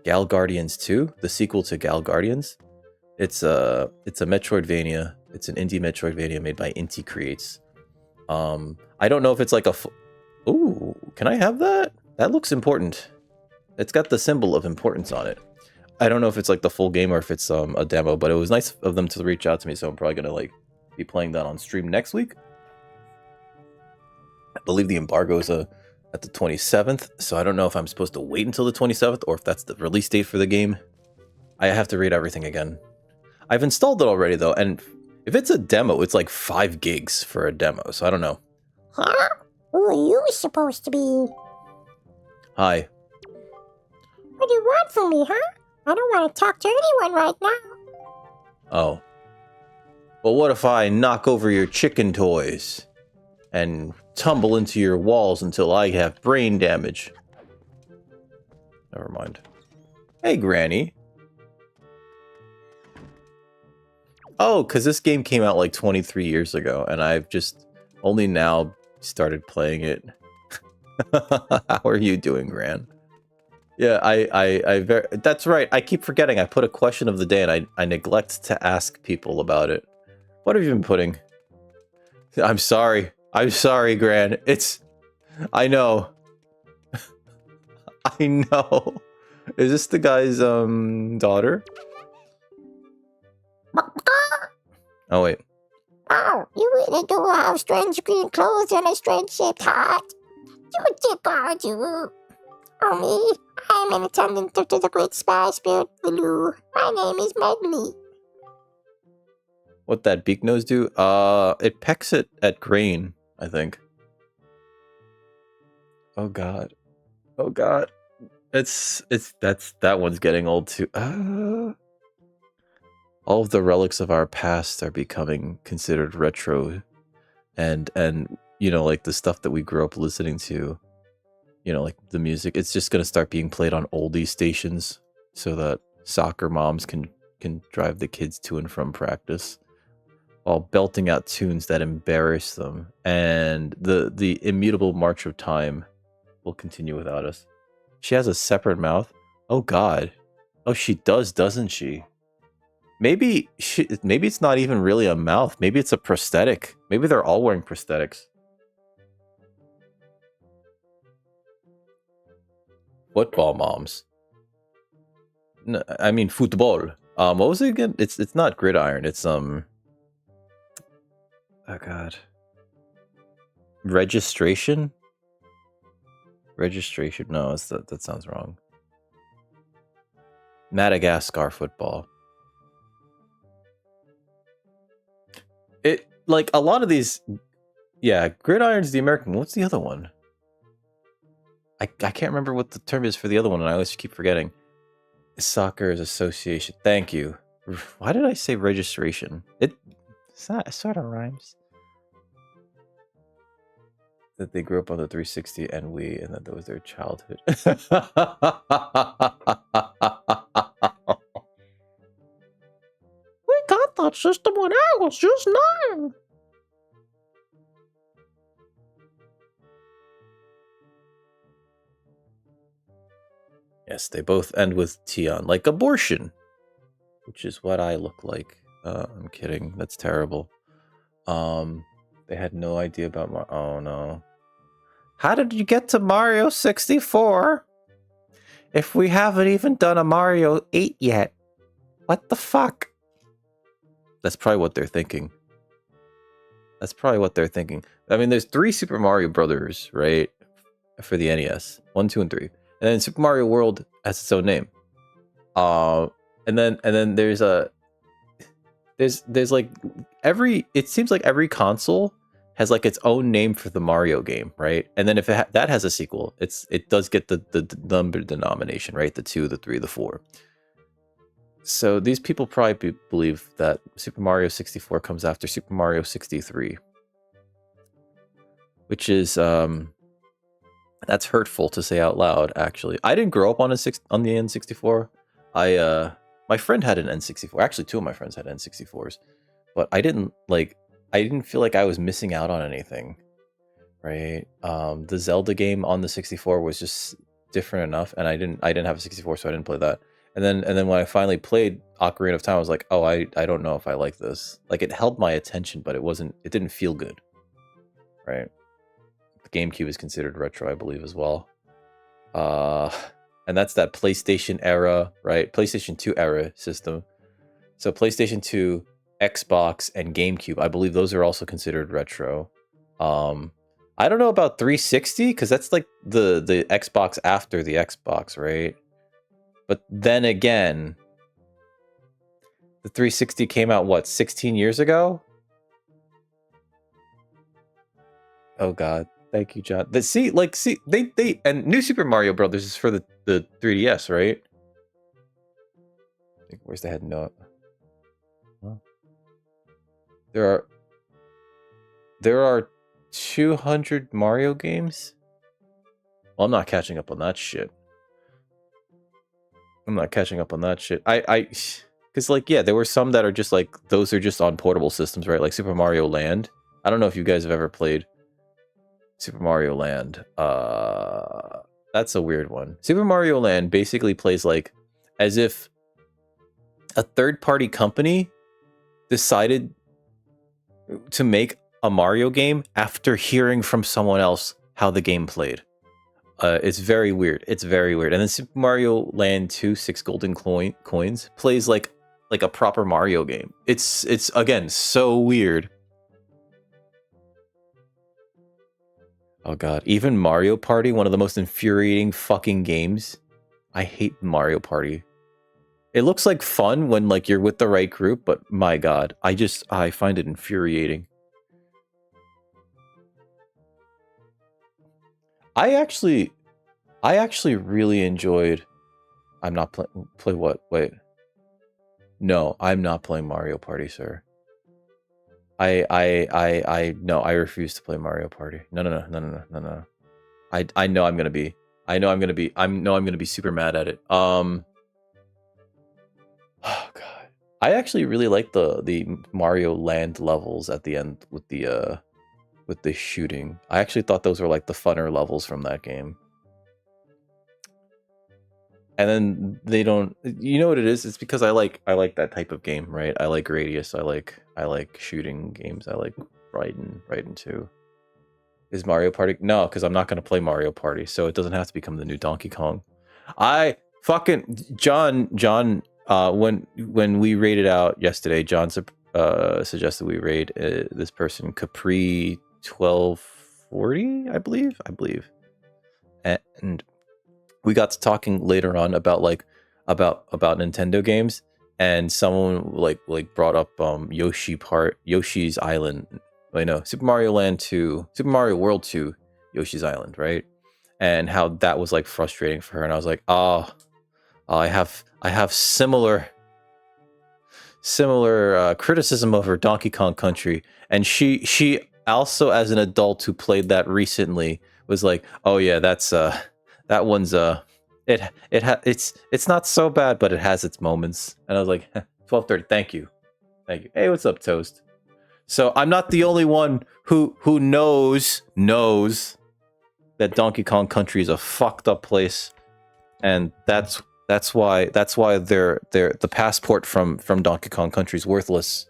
Gal Guardians 2, the sequel to Gal Guardians. It's a Metroidvania. It's an indie Metroidvania made by Inti Creates. I don't know if it's like ooh, can I have that? That looks important. It's got the symbol of importance on it. I don't know if it's like the full game or if it's a demo, but it was nice of them to reach out to me, so I'm probably gonna like be playing that on stream next week. I believe the embargo is at the 27th, so I don't know if I'm supposed to wait until the 27th or if that's the release date for the game. I have to read everything again. I've installed it already though, and if it's a demo, it's like 5 gigs for a demo, so I don't know. Huh? Who are you supposed to be? Hi. What do you want from me, huh? I don't want to talk to anyone right now. Oh. Well, what if I knock over your chicken toys and tumble into your walls until I have brain damage? Never mind. Hey, Granny. Oh, because this game came out like 23 years ago, and I've just only now started playing it. How are you doing, Gran? Yeah, that's right. I keep forgetting. I put a question of the day, and I neglect to ask people about it. What have you been putting? I'm sorry. I'm sorry, Gran. I know. I know. Is this the guy's, daughter? Oh, wait. Wow, you really do have strange green clothes and a strange shaped hat. You a dick, aren't you? Oh, me? I'm an attendant to the great spy spirit Baloo. My name is Medley. What that beak nose do? It pecks it at grain, I think. Oh god. Oh god. That one's getting old too. All of the relics of our past are becoming considered retro, and you know, like the stuff that we grew up listening to, you know, like the music, it's just gonna start being played on oldie stations so that soccer moms can drive the kids to and from practice while belting out tunes that embarrass them, and the immutable march of time will continue without us. She has a separate mouth. Oh god. Oh, she does, doesn't she? Maybe it's not even really a mouth. Maybe it's a prosthetic. Maybe they're all wearing prosthetics. Football moms. No, I mean football. What was it again? It's not gridiron. It's oh god. Registration? Registration. No, that sounds wrong. Madagascar football. It, like, a lot of these, yeah, gridiron's the American. What's the other one? I can't remember what the term is for the other one, and I always keep forgetting. Soccer Association. Thank you. Why did I say registration? It sort of rhymes. That they grew up on the 360 and Wii, and that was their childhood. We got that system when I was just 9. Yes, they both end with T on, like abortion, which is what I look like. I'm kidding. That's terrible. They had no idea about oh no. How did you get to Mario 64? If we haven't even done a Mario 8 yet. What the fuck? That's probably what they're thinking. That's probably what they're thinking. I mean, there's 3 Super Mario Brothers, right? For the NES. 1, 2, and 3. And then Super Mario World has its own name. And then there's like it seems like every console has like its own name for the Mario game, right? And then if that has a sequel, it does get the number denomination, right? The 2, the 3, the 4. So these people probably believe that Super Mario 64 comes after Super Mario 63, which is that's hurtful to say out loud. Actually, I didn't grow up on the N64. My friend had an N64. Actually, 2 of my friends had N64s, but I didn't feel like I was missing out on anything, right? The Zelda game on the 64 was just different enough, and I didn't have a 64, so I didn't play that. And then when I finally played Ocarina of Time, I was like, oh, I don't know if I like this. Like, it held my attention, but it didn't feel good, right? The GameCube is considered retro, I believe, as well. And that's that PlayStation era, right? PlayStation 2 era system. So PlayStation 2, Xbox, and GameCube, I believe those are also considered retro. I don't know about 360, because that's like the Xbox after the Xbox, right? But then again, the 360 came out, what, 16 years ago? Oh god. Thank you, John. They and New Super Mario Brothers is for the 3DS, right? Where's the head note? Huh? There are 200 Mario games? Well, I'm not catching up on that shit. I'm not catching up on that shit. Because like, yeah, there were some that are just like, those are just on portable systems, right? Like Super Mario Land. I don't know if you guys have ever played Super Mario Land. That's a weird one. Super Mario Land basically plays like as if a third-party company decided to make a Mario game after hearing from someone else how the game played. It's very weird. It's very weird. And then Super Mario Land 2, 6 golden coins, plays like a proper Mario game. It's again so weird. Oh god, even Mario Party, one of the most infuriating fucking games. I hate Mario Party. It looks like fun when like you're with the right group, but my god, I find it infuriating. I actually really enjoyed. I'm not play what? Wait. No, I'm not playing Mario Party, sir. No, I refuse to play Mario Party. No. I know I'm gonna be. I'm gonna be super mad at it. Oh god. I actually really like the Mario Land levels at the end with the shooting. I actually thought those were like the funner levels from that game. And then they don't, you know what it is? It's because I like that type of game, right? I like Radius. I like shooting games. I like Raiden 2. Is Mario Party? No, because I'm not gonna play Mario Party, so it doesn't have to become the new Donkey Kong. I fucking John. When we raided out yesterday, John suggested we raid this person Capri 1240, I believe, and we got to talking later on about Nintendo games, and someone like brought up Yoshi's Island. Wait, no, Super Mario Land 2, Super Mario World 2, Yoshi's Island, right? And how that was like frustrating for her, and I was like, I have similar criticism over Donkey Kong Country, and she also, as an adult who played that recently, was like, oh yeah, that's that one's it's not so bad, but it has its moments. And I was like, 12:30. Thank you. Hey, what's up, Toast? So I'm not the only one who knows that Donkey Kong Country is a fucked up place, and that's why the passport from Donkey Kong Country is worthless.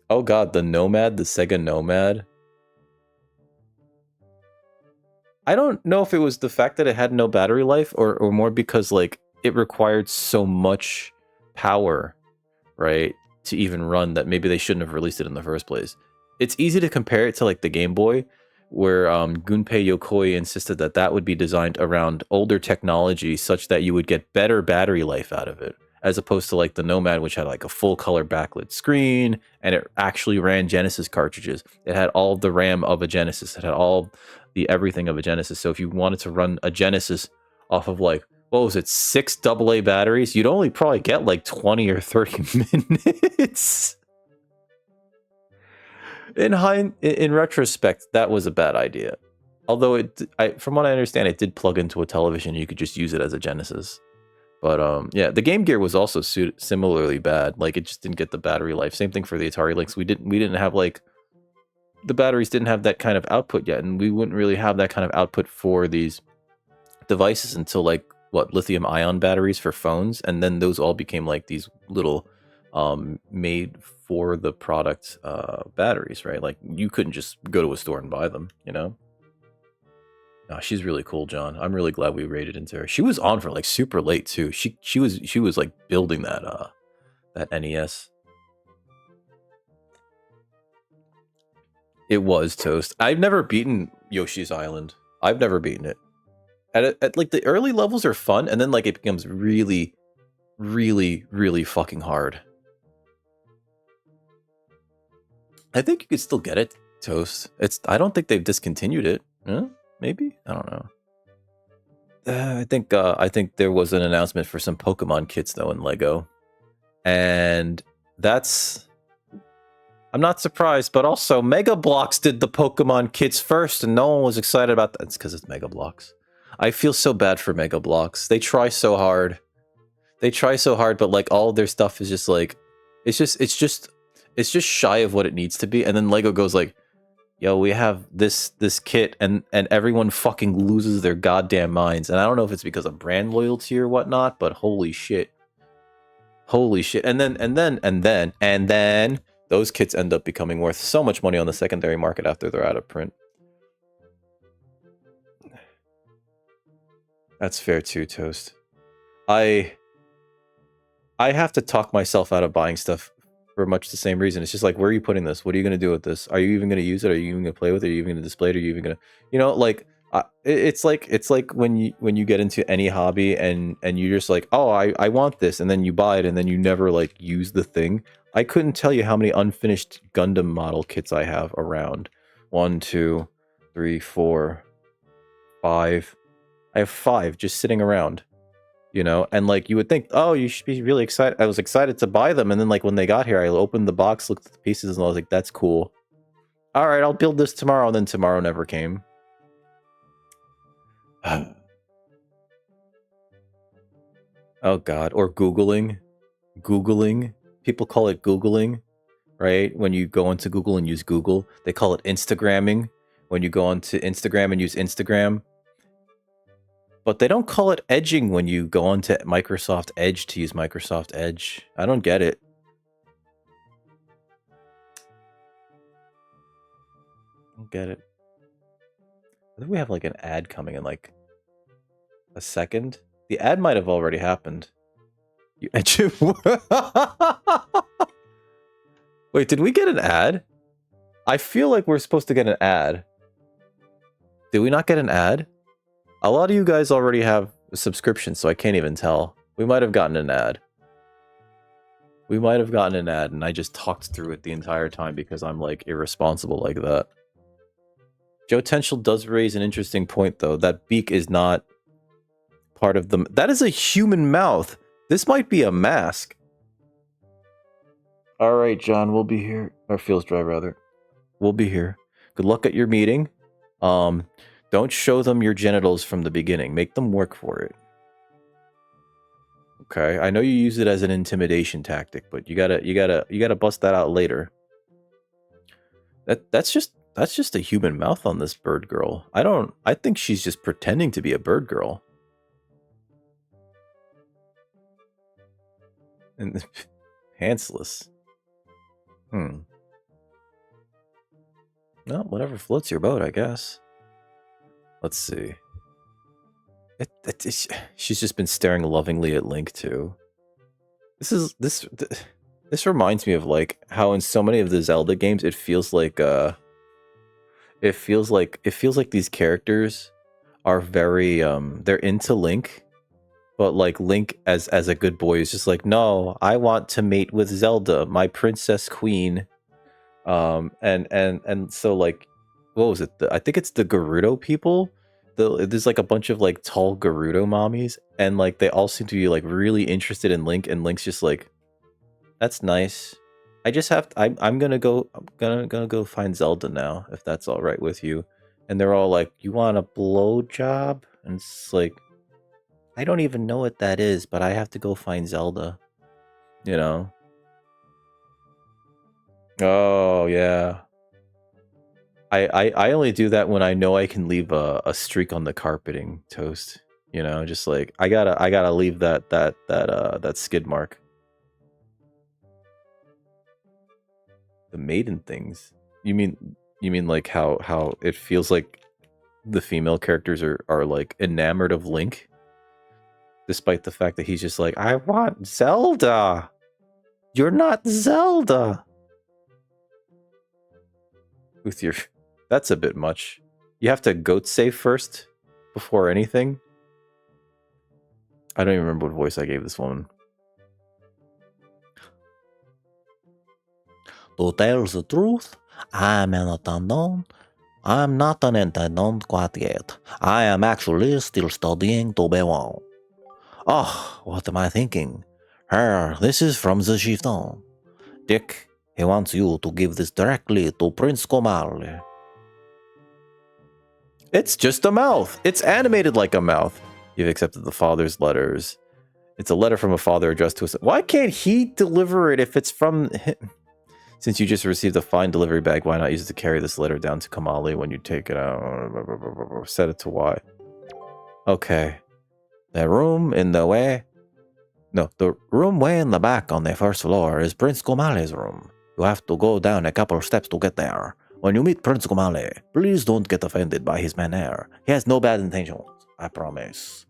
Oh god, the Nomad, the Sega Nomad. I don't know if it was the fact that it had no battery life or more because like it required so much power, right, to even run that maybe they shouldn't have released it in the first place. It's easy to compare it to like the Game Boy, where Gunpei Yokoi insisted that would be designed around older technology such that you would get better battery life out of it, as opposed to like the Nomad, which had like a full color backlit screen, and it actually ran Genesis cartridges. It had all the RAM of a Genesis. It had all the everything of a Genesis. So if you wanted to run a Genesis off of like, what was it, 6 AA batteries, you'd only probably get like 20 or 30 minutes. In retrospect, that was a bad idea. Although from what I understand, it did plug into a television. You could just use it as a Genesis. But yeah, the Game Gear was also similarly bad. Like it just didn't get the battery life. Same thing for the Atari Lynx. We didn't have like, the batteries didn't have that kind of output yet, and we wouldn't really have that kind of output for these devices until like lithium ion batteries for phones, and then those all became like these little made for the product batteries, right? Like you couldn't just go to a store and buy them, you know. No, she's really cool, John. I'm really glad we raided into her. She was on for like super late too. She was like building that NES. It was Toast. I've never beaten Yoshi's Island. I've never beaten it. At like the early levels are fun, and then like it becomes really, really, really fucking hard. I think you could still get it, Toast. I don't think they've discontinued it. Huh? Maybe? I don't know. I think there was an announcement for some Pokemon kits though in Lego, and that's. I'm not surprised, but also Mega Bloks did the Pokemon kits first, and no one was excited about that. It's because it's Mega Bloks. I feel so bad for Mega Bloks. They try so hard. They try so hard, but like all of their stuff is just like, it's just shy of what it needs to be. And then Lego goes like, yo, we have this kit, and everyone fucking loses their goddamn minds. And I don't know if it's because of brand loyalty or whatnot, but holy shit. Holy shit. And then those kits end up becoming worth so much money on the secondary market after they're out of print. That's fair too, Toast. I have to talk myself out of buying stuff for much the same reason. It's just like, where are you putting this? What are you going to do with this? Are you even going to use it? Are you even going to play with it? Are you even going to display it? Are you even going to, you know, like, it's like when you get into any hobby and you're just like, oh, I want this, and then you buy it and then you never like use the thing. I couldn't tell you how many unfinished Gundam model kits I have around. 1, 2, 3, 4, 5. I have 5 just sitting around, you know, and like you would think, oh, you should be really excited. I was excited to buy them, and then like when they got here, I opened the box, looked at the pieces, and I was like, that's cool. All right, I'll build this tomorrow, and then tomorrow never came. Oh God, or Googling. People call it Googling, right? When you go into Google and use Google, they call it Instagramming. When you go onto Instagram and use Instagram. But they don't call it edging when you go onto Microsoft Edge to use Microsoft Edge. I don't get it. I don't get it. I think we have like an ad coming in like a second. The ad might have already happened. You edge it. Wait, did we get an ad? I feel like we're supposed to get an ad. Did we not get an ad? A lot of you guys already have a subscription, so I can't even tell. We might have gotten an ad. We might have gotten an ad, and I just talked through it the entire time because I'm like irresponsible like that. Joe Tenshel does raise an interesting point, though. That beak is not part of the... That is a human mouth. This might be a mask. All right, John, we'll be here. Or Feels Dry, rather. We'll be here. Good luck at your meeting. Don't show them your genitals from the beginning. Make them work for it. Okay, I know you use it as an intimidation tactic, but you gotta bust that out later. That's just a human mouth on this bird girl. I think she's just pretending to be a bird girl. And pantsless. Well, whatever floats your boat, I guess. Let's see. She's just been staring lovingly at Link too. This reminds me of like how in so many of the Zelda games it feels like these characters are very they're into Link, but like Link as a good boy is just like, no, I want to mate with Zelda, my princess queen. And so like, what was it? I think it's the Gerudo people. There's like a bunch of like tall Gerudo mommies, and like they all seem to be like really interested in Link, and Link's just like, that's nice. I just have to, I'm gonna go find Zelda now, if that's all right with you. And they're all like, you want a blowjob? And it's like, I don't even know what that is, but I have to go find Zelda. You know? Oh yeah. I only do that when I know I can leave a streak on the carpeting, Toast. You know, just like I gotta leave that skid mark. The maiden things. You mean like how it feels like the female characters are like enamored of Link, despite the fact that he's just like, I want Zelda. You're not Zelda. With your... That's a bit much. You have to goat save first before anything. I don't even remember what voice I gave this woman. To tell the truth, I'm an attendant. I'm not an attendant quite yet. I am actually still studying to be one. Oh, what am I thinking? This is from the chieftain. Dick, He wants you to give this directly to Prince Komali. It's just a mouth. It's animated like a mouth. You've accepted the father's letters. It's a letter from a father addressed to us. Why can't he deliver it if it's from him? Since you just received a fine delivery bag, why not use it to carry this letter down to Kamali when you take it out? Set it to Y. Okay. The room in the way... No, the room way in the back on the first floor is Prince Komali's room. You have to go down a couple of steps to get there. When you meet Prince Komali, please don't get offended by his manner. He has no bad intentions, I promise.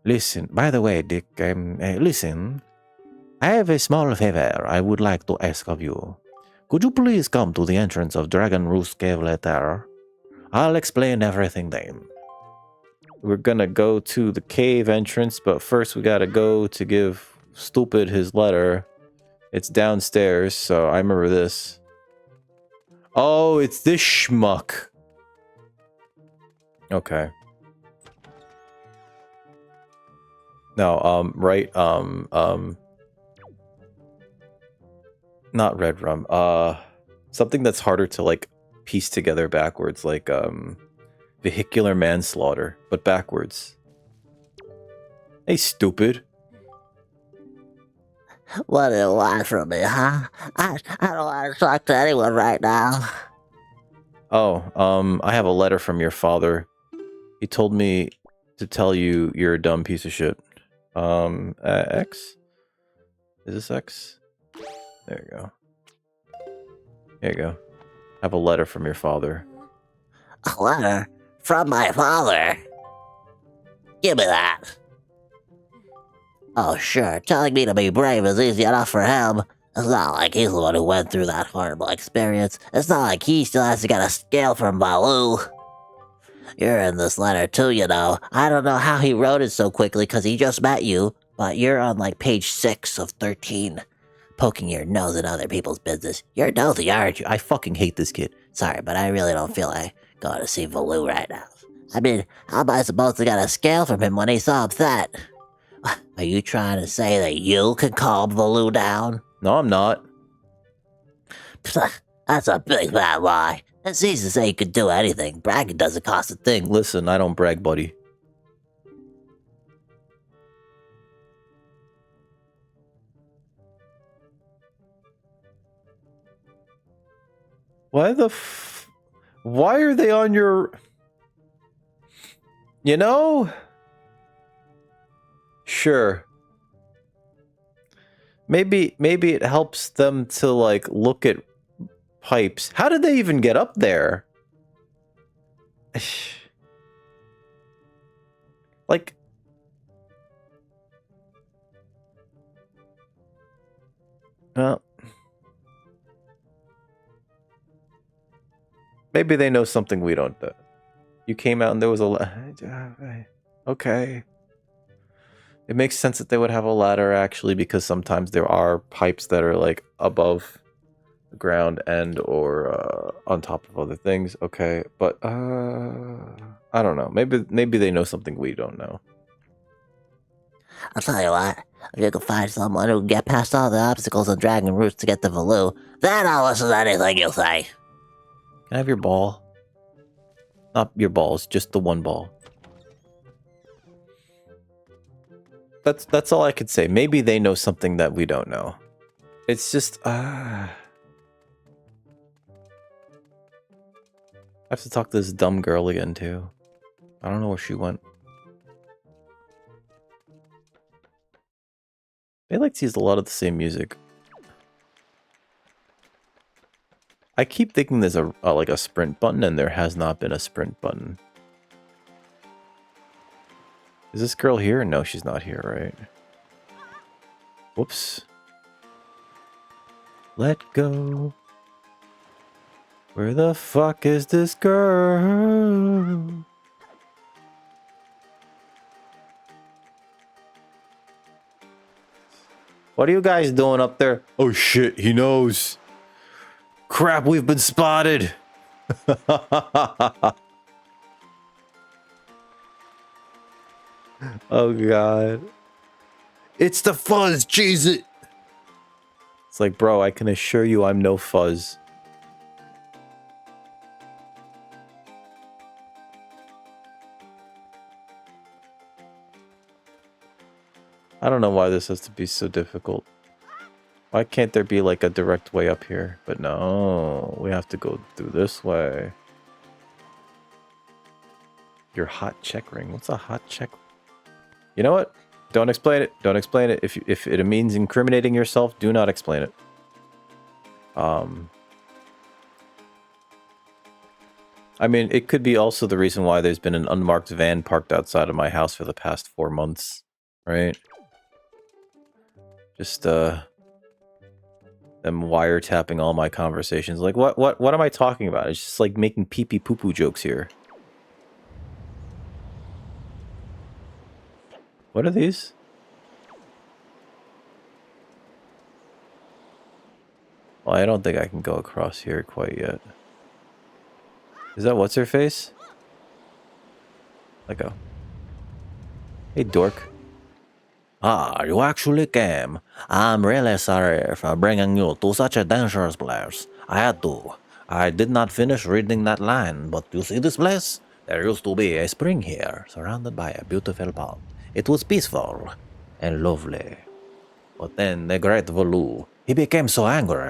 Listen, by the way, Dick, listen. I have a small favor I would like to ask of you. Could you please come to the entrance of Dragon Roost Cave later? I'll explain everything then. We're gonna go to the cave entrance, but first we gotta go to give Stupid his letter. It's downstairs, so I remember this. Oh, it's this schmuck. Okay. No, right, not red rum. Something that's harder to, like, piece together backwards, like, vehicular manslaughter, but backwards. Hey, stupid. What do you want from me, huh? I don't want to talk to anyone right now. Oh, I have a letter from your father. He told me to tell you you're a dumb piece of shit. X? Is this X? There you go. There you go. I have a letter from your father. A letter from my father? Give me that. Oh, sure, telling me to be brave is easy enough for him. It's not like he's the one who went through that horrible experience. It's not like he still has to get a scale from Baloo. You're in this letter too, you know. I don't know how he wrote it so quickly because he just met you, but you're on like page 6 of 13. Poking your nose in other people's business. You're nosy, aren't you? I fucking hate this kid. Sorry, but I really don't feel like going to see Baloo right now. I mean, how am I supposed to get a scale from him when he's so upset? Are you trying to say that you can calm Baloo down? No, I'm not. That's a big bad lie. It's easy to say you could do anything. Bragging doesn't cost a thing. Listen, I don't brag, buddy. Why the why are they on your... You know? Sure. Maybe it helps them to, like, look at pipes. How did they even get up there? Like... Well... Maybe they know something we don't know. You came out and there was a... Okay. It makes sense that they would have a ladder, actually, because sometimes there are pipes that are, like, above the ground and or on top of other things. Okay, but I don't know. Maybe they know something we don't know. I'll tell you what. If you can find someone who can get past all the obstacles on Dragon Roost to get to Valoo, then I'll listen to anything you say. Can I have your ball? Not your balls, just the one ball. That's all I could say. Maybe they know something that we don't know. It's just I have to talk to this dumb girl again too. I don't know where she went. They like to use a lot of the same music. I keep thinking there's a like a sprint button, and there has not been a sprint button. Is this girl here? No, she's not here, right? Whoops. Let go. Where the fuck is this girl? What are you guys doing up there? Oh shit, he knows. Crap, we've been spotted. Oh god. It's the fuzz, cheese it. It's like, bro, I can assure you I'm no fuzz. I don't know why this has to be so difficult. Why can't there be like a direct way up here? But no, we have to go through this way. Your hot check ring. What's a hot check? You know what? Don't explain it. Don't explain it. If it means incriminating yourself, do not explain it. I mean, it could be also the reason why there's been an unmarked van parked outside of my house for the past 4 months, right? Just them wiretapping all my conversations. Like, what am I talking about? It's just like making pee-pee poo-poo jokes here. What are these? Well, I don't think I can go across here quite yet. Is that what's her face? Let go. Hey, dork. Ah, you actually came. I'm really sorry for bringing you to such a dangerous place. I had to. I did not finish reading that line, but you see this place? There used to be a spring here, surrounded by a beautiful pond. It was peaceful and lovely. But then the great Volu, he became so angry.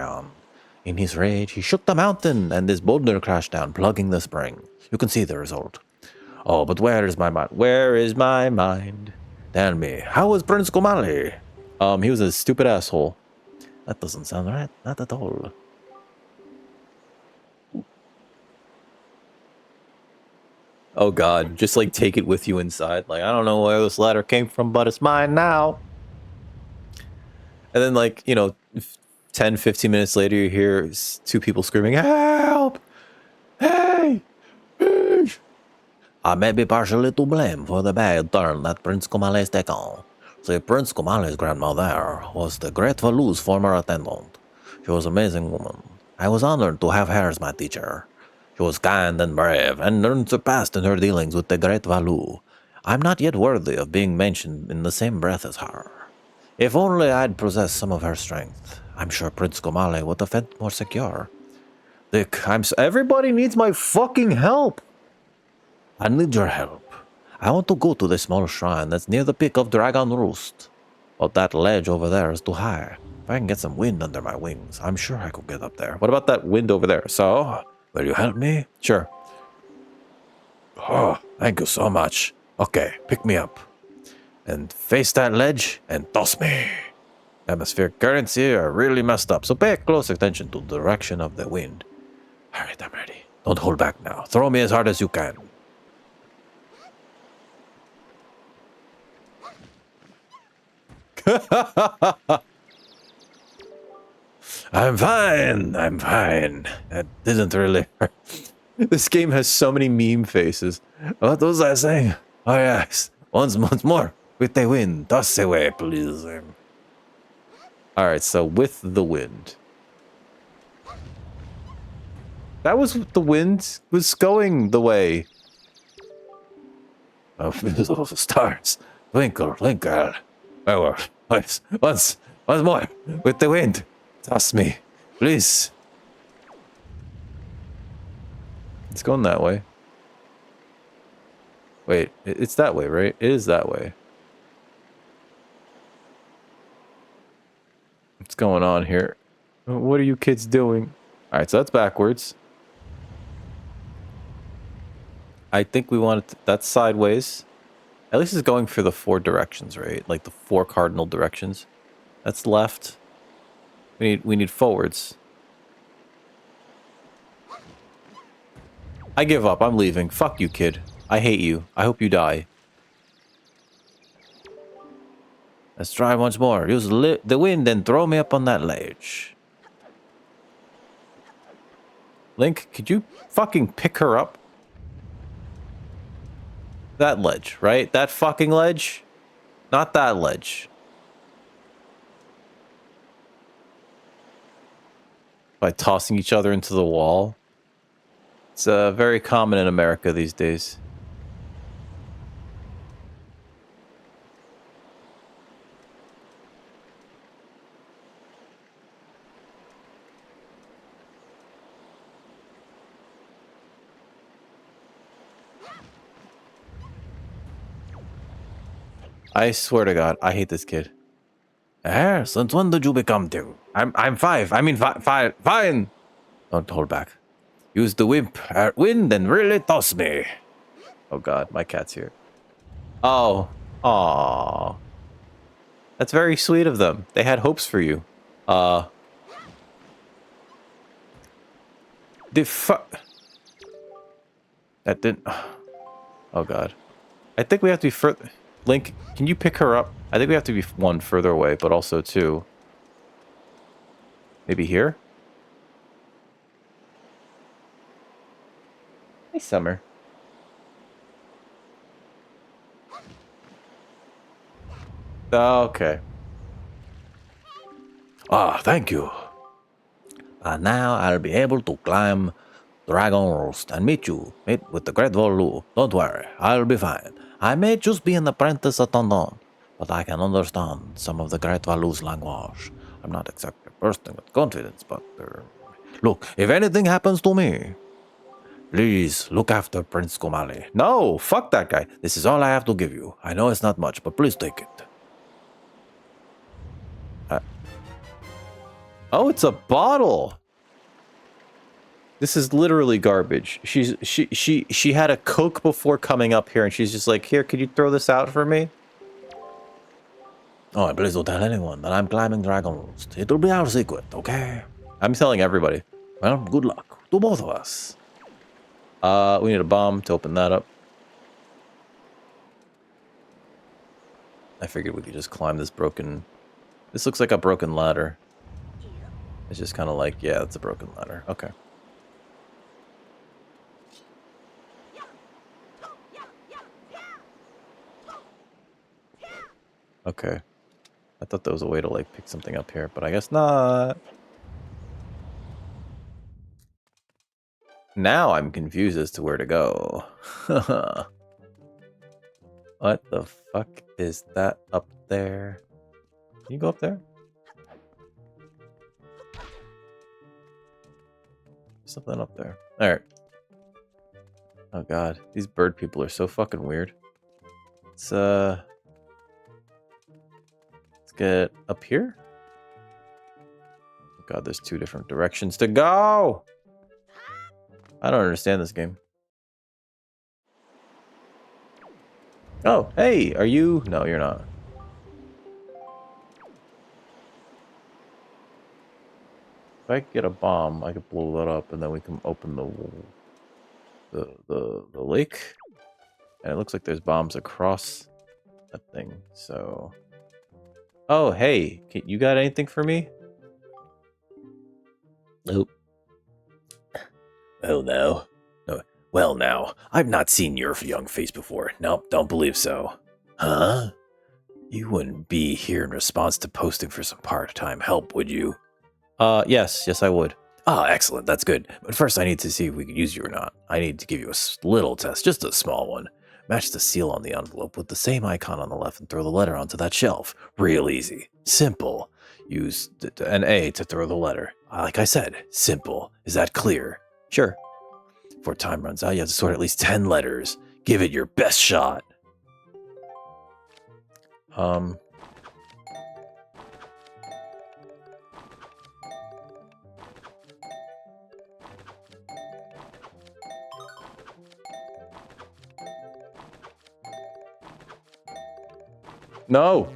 In his rage, he shook the mountain, and this boulder crashed down, plugging the spring. You can see the result. Oh, but where is my mind? Where is my mind? Tell me, how was Prince Kumali? He was a stupid asshole. That doesn't sound right. Not at all. Oh god, just like take it with you inside. Like, I don't know where this letter came from, but it's mine now. And then, like, you know, 10, 15 minutes later, you hear 2 people screaming, "Help! Hey! Hey!" I may be partially to blame for the bad turn that Prince Kumali's taken. See, Prince Kumali's grandmother was the great Valu's former attendant. She was an amazing woman. I was honored to have her as my teacher. She was kind and brave, and unsurpassed in her dealings with the great Valu. I'm not yet worthy of being mentioned in the same breath as her. If only I'd possessed some of her strength, I'm sure Prince Kumali would have felt more secure. Dick, everybody needs my fucking help. I need your help. I want to go to the small shrine that's near the peak of Dragon Roost. But that ledge over there is too high. If I can get some wind under my wings, I'm sure I could get up there. What about that wind over there? So, will you help me? Sure. Oh, thank you so much. Okay, pick me up. And face that ledge and toss me. Atmospheric currents here are really messed up, so pay close attention to the direction of the wind. Alright, I'm ready. Don't hold back now. Throw me as hard as you can. I'm fine. I'm fine. That didn't really hurt. This game has so many meme faces. What was I saying? Oh, yes. Once more. With the wind. Toss away, please. Alright, so with the wind. That was the wind was going the way. Oh, stars. Twinkle, twinkle. Oh, once more. With the wind. Toss me. Please. It's going that way. Wait, it's that way, right? It is that way. What's going on here? What are you kids doing? Alright, so that's backwards. I think we want it that's sideways. At least it's going for the 4 directions, right? Like the 4 cardinal directions. That's left. We need forwards. I give up. I'm leaving. Fuck you, kid. I hate you. I hope you die. Let's try once more. Use the wind and throw me up on that ledge. Link, could you fucking pick her up? That ledge, right? That fucking ledge? Not that ledge. By tossing each other into the wall. It's very common in America these days. I swear to God, I hate this kid. Since when did you become two? I'm 5. I mean, fine. Don't hold back. Use the wind and really toss me. Oh God, my cat's here. Oh, aw. That's very sweet of them. They had hopes for you. The fuck. That didn't. Oh God. I think we have to be further. Link, can you pick her up? I think we have to be one further away, but also two. Maybe here? Hey, Summer. Okay. Thank you. And now I'll be able to climb Dragon Roost and meet with the Great Volu. Don't worry, I'll be fine. I may just be an apprentice at Tondon, but I can understand some of the Great Valu's language. I'm not exactly bursting with confidence, but look, if anything happens to me, please look after Prince Komali. No, fuck that guy. This is all I have to give you. I know it's not much, but please take it. Oh, it's a bottle. This is literally garbage. She had a Coke before coming up here, and she's just like, here, could you throw this out for me? Oh, and please don't tell anyone that I'm climbing Dragon Roost. It'll be our secret, okay? I'm telling everybody. Well, good luck to both of us. We need a bomb to open that up. I figured we could just climb this broken... This looks like a broken ladder. It's just kind of like, yeah, it's a broken ladder. Okay. Okay. I thought there was a way to, like, pick something up here, but I guess not. Now I'm confused as to where to go. What the fuck is that up there? Can you go up there? Something up there. Alright. Oh god. These bird people are so fucking weird. Let's get up here. Oh god, there's 2 different directions to go! I don't understand this game. Oh, hey, are you? No, you're not. If I could get a bomb, I could blow that up, and then we can open the lake. And it looks like there's bombs across that thing. So, oh hey, you got anything for me? Nope. Oh no. No. Well now, I've not seen your young face before. Nope, don't believe so. Huh? You wouldn't be here in response to posting for some part-time help, would you? Yes, I would. Ah, excellent, that's good. But first I need to see if we can use you or not. I need to give you a little test, just a small one. Match the seal on the envelope with the same icon on the left and throw the letter onto that shelf. Real easy. Simple. Use an A to throw the letter. Like I said, simple. Is that clear? Sure. Before time runs out, you have to sort at least 10 letters. Give it your best shot. No!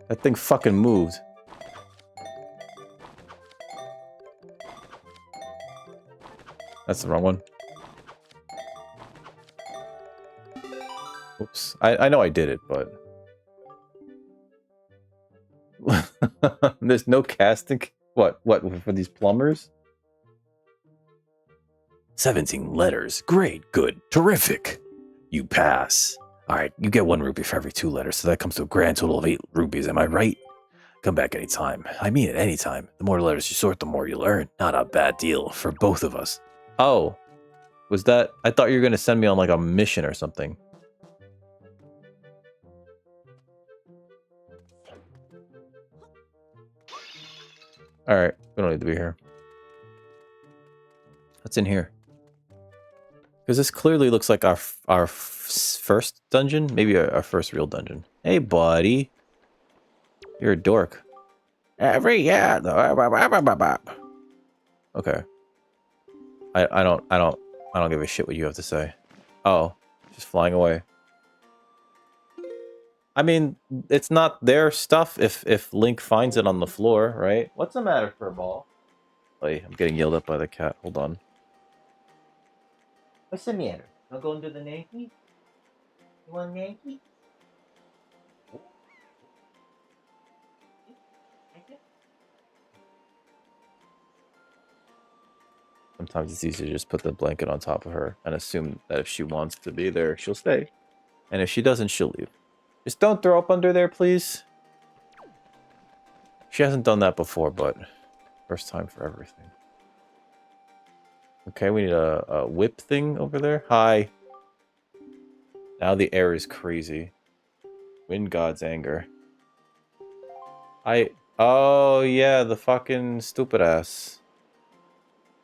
That thing fucking moved. That's the wrong one. Oops. I know I did it, but... There's no casting... What, for these plumbers? 17 letters. Great, good, terrific. You pass. Alright, you get 1 rupee for every 2 letters, so that comes to a grand total of 8 rupees, am I right? Come back anytime. I mean it, anytime. The more letters you sort, the more you'll earn. Not a bad deal for both of us. Oh. Was that... I thought you were going to send me on, like, a mission or something. Alright, we don't need to be here. What's in here? Because this clearly looks like our first dungeon, maybe our first real dungeon. Hey, buddy, you're a dork. Every year. Okay, I don't give a shit what you have to say. Oh, just flying away. I mean, it's not their stuff if Link finds it on the floor, right? What's the matter, Furball? Wait, I'm getting yelled at by the cat. Hold on. What's the matter? Not going to the Yankee? You want Yankee? Sometimes it's easier to just put the blanket on top of her and assume that if she wants to be there, she'll stay. And if she doesn't, she'll leave. Just don't throw up under there, please. She hasn't done that before, but first time for everything. Okay, we need a whip thing over there. Hi. Now the air is crazy. Wind God's anger. Oh, yeah, the fucking stupid ass.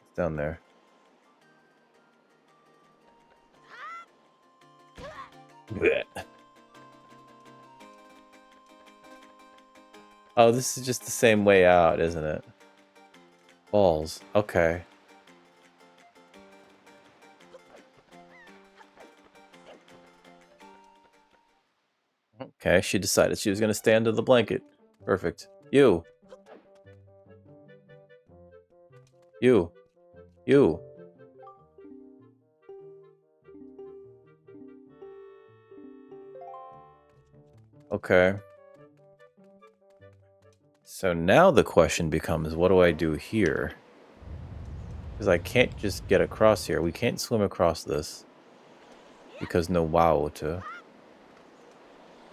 It's down there. Blech. Oh, this is just the same way out, isn't it? Balls. Okay. Okay, she decided she was going to stay under the blanket. Perfect. You. You. You. Okay. So now the question becomes, what do I do here? Because I can't just get across here. We can't swim across this. Because no water.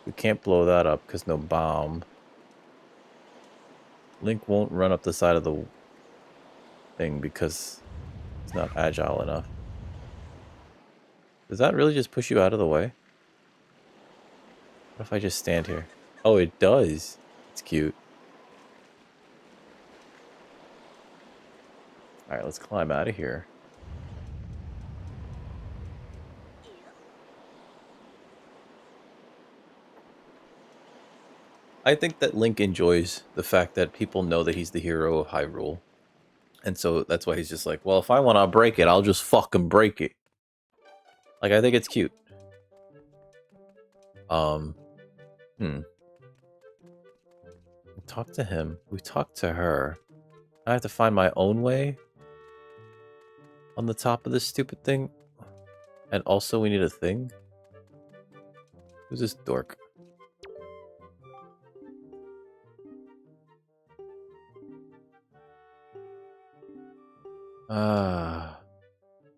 We can't blow that up because no bomb. Link won't run up the side of the thing because it's not agile enough. Does that really just push you out of the way? What if I just stand here? Oh, it does. It's cute. Alright, let's climb out of here. I think that Link enjoys the fact that people know that he's the hero of Hyrule. And so that's why he's just like, well, if I want to break it, I'll just fucking break it. Like, I think it's cute. Talk to him. We talked to her. I have to find my own way on the top of this stupid thing. And also we need a thing. Who's this dork?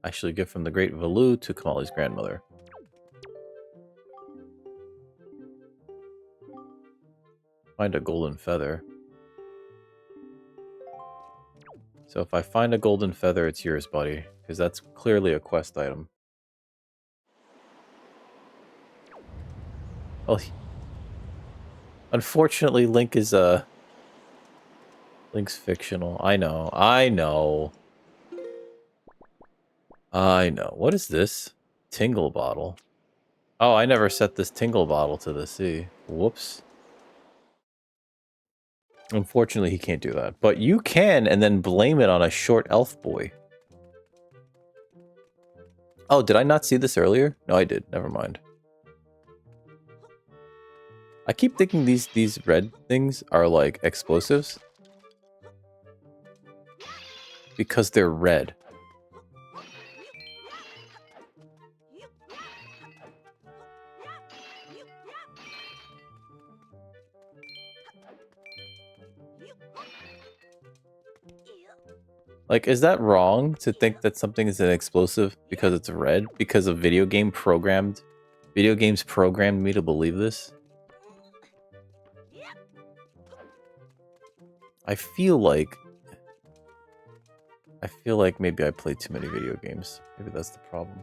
Actually, a gift from the great Valu to Kamali's grandmother. Find a golden feather. So if I find a golden feather, it's yours, buddy. Because that's clearly a quest item. Well, unfortunately, Link is, Link's fictional. I know. I know. I know. What is this? Tingle bottle. Oh, I never set this tingle bottle to the sea. Whoops. Unfortunately, he can't do that. But you can, and then blame it on a short elf boy. Oh, did I not see this earlier? No, I did. Never mind. I keep thinking these red things are like explosives. Because they're red. Like, is that wrong to think that something is an explosive because it's red? Because a video games programmed me to believe this? I feel like maybe I played too many video games. Maybe that's the problem.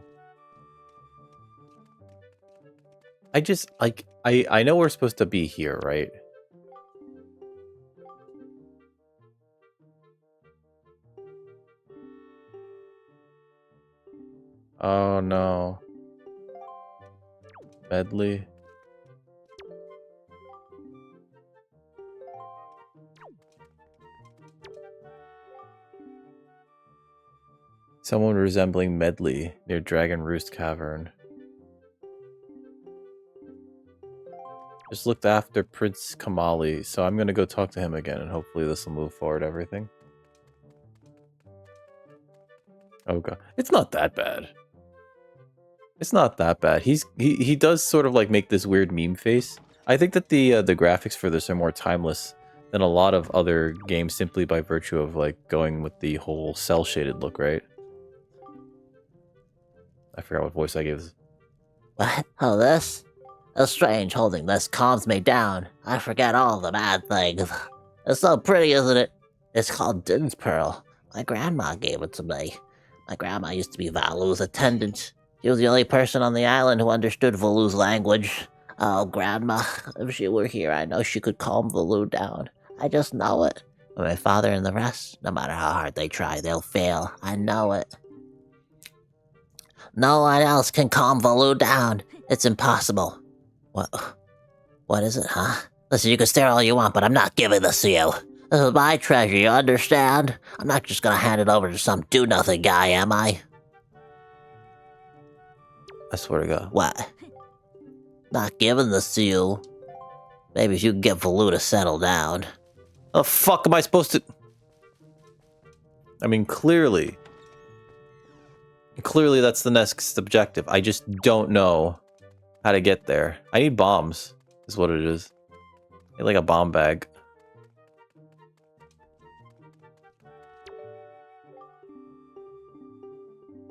I just, like, I know we're supposed to be here, right? Oh no. Medley. Someone resembling Medley near Dragon Roost Cavern. Just looked after Prince Kamali, so I'm gonna go talk to him again, and hopefully this will move forward everything. Oh god, it's not that bad. It's not that bad. He does sort of like make this weird meme face. I think that the graphics for this are more timeless than a lot of other games simply by virtue of like going with the whole cell shaded look, right? I forgot what voice I gave this. What? Oh, this? It's strange holding this calms me down. I forget all the bad things. It's so pretty, isn't it? It's called Din's Pearl. My grandma gave it to me. My grandma used to be Valu's attendant. She was the only person on the island who understood Valu's language. Oh, Grandma, if she were here, I know she could calm Valu down. I just know it. But my father and the rest, no matter how hard they try, they'll fail. I know it. No one else can calm Valu down. It's impossible. What is it, huh? Listen, you can stare all you want, but I'm not giving this to you. This is my treasure, you understand? I'm not just gonna hand it over to some do-nothing guy, am I? I swear to God. What? Not giving this to you. Maybe if you can get Valu to settle down. How the fuck am I supposed to... I mean, clearly that's the next objective. I just don't know how to get there. I need bombs, is what it is. I need like a bomb bag.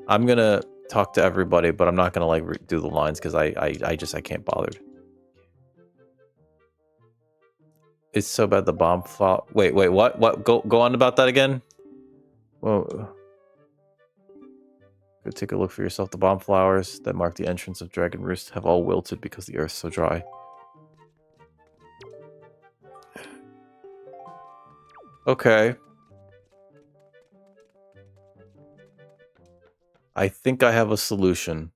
I'm gonna talk to everybody, but I'm not gonna like do the lines because I can't bother. It's so bad the bomb fall. Wait, what? Go on about that again. Whoa. Go take a look for yourself. The bomb flowers that mark the entrance of Dragon Roost have all wilted because the earth's so dry. Okay. I think I have a solution.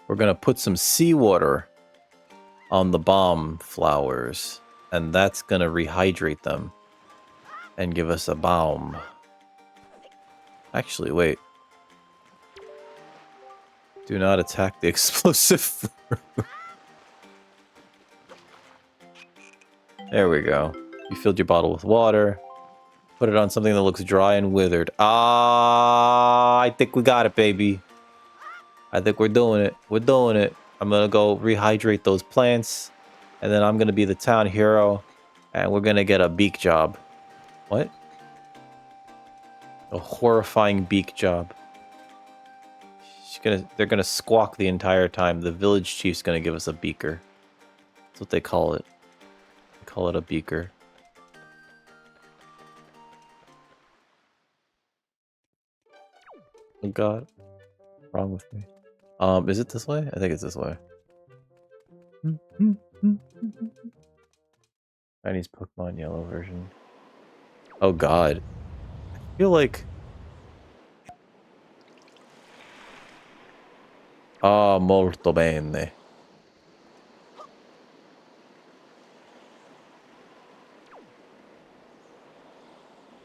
We're gonna put some seawater on the bomb flowers, and that's gonna rehydrate them and give us a bomb. Actually, wait. Do not attack the explosive. There we go. You filled your bottle with water. Put it on something that looks dry and withered. Ah, I think we got it, baby. I think we're doing it. We're doing it. I'm gonna go rehydrate those plants, and then I'm gonna be the town hero, and we're gonna get a beak job. What? A horrifying beak job. They're gonna squawk the entire time. The village chief's gonna give us a beaker. That's what they call it. They call it a beaker. Oh God, what's wrong with me? Is it this way? I think it's this way. Chinese Pokemon Yellow version. Oh God, I feel like. Ah, molto bene.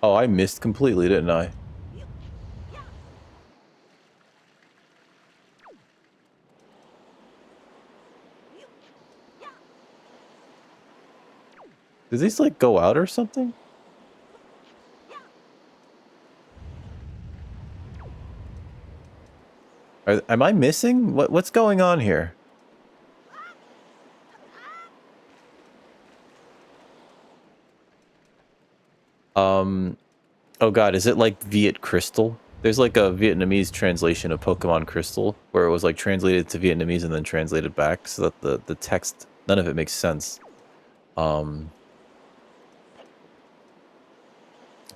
Oh, I missed completely, didn't I? Did these like go out or something? Am I missing? What's going on here? Oh God, is it like Viet Crystal? There's like a Vietnamese translation of Pokemon Crystal where it was like translated to Vietnamese and then translated back so that the text, none of it makes sense.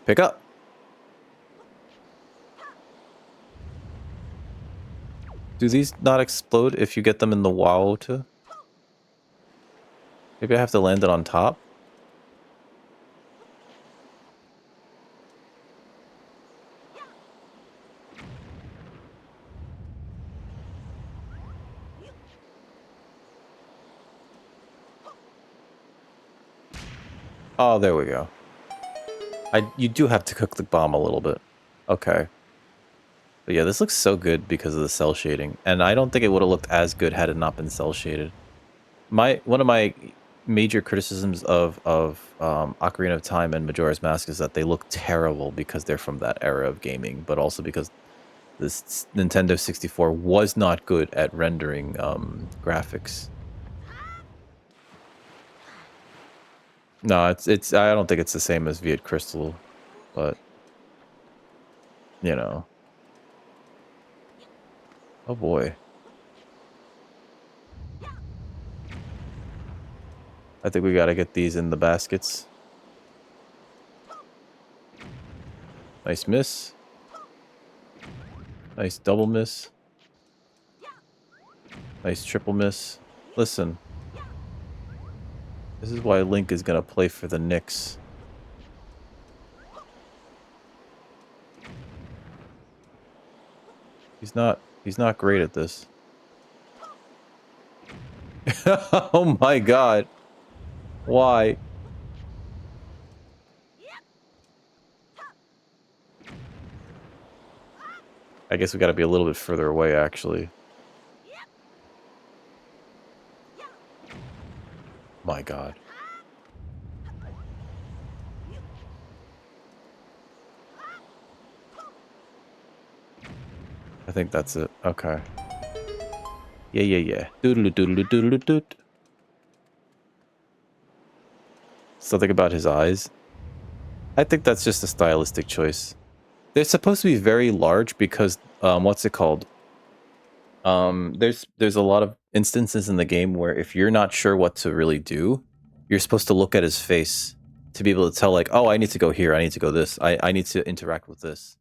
Pick up. Do these not explode if you get them in the water? Maybe I have to land it on top? Oh, there we go. You do have to cook the bomb a little bit. Okay. But yeah, this looks so good because of the cell shading. And I don't think it would have looked as good had it not been cell shaded. One of my major criticisms of Ocarina of Time and Majora's Mask is that they look terrible because they're from that era of gaming, but also because this Nintendo 64 was not good at rendering graphics. No, it's I don't think it's the same as Viet Crystal, but you know. Oh boy. I think we gotta get these in the baskets. Nice miss. Nice double miss. Nice triple miss. Listen. This is why Link is gonna play for the Knicks. He's not great at this. Oh my god. Why? I guess we gotta be a little bit further away, actually. My god. I think that's it. Okay. Yeah. Doodle doodle doodle doot. Something about his eyes. I think that's just a stylistic choice. They're supposed to be very large because what's it called? There's a lot of instances in the game where if you're not sure what to really do, you're supposed to look at his face to be able to tell like, oh, I need to go here, I need to go this, I need to interact with this.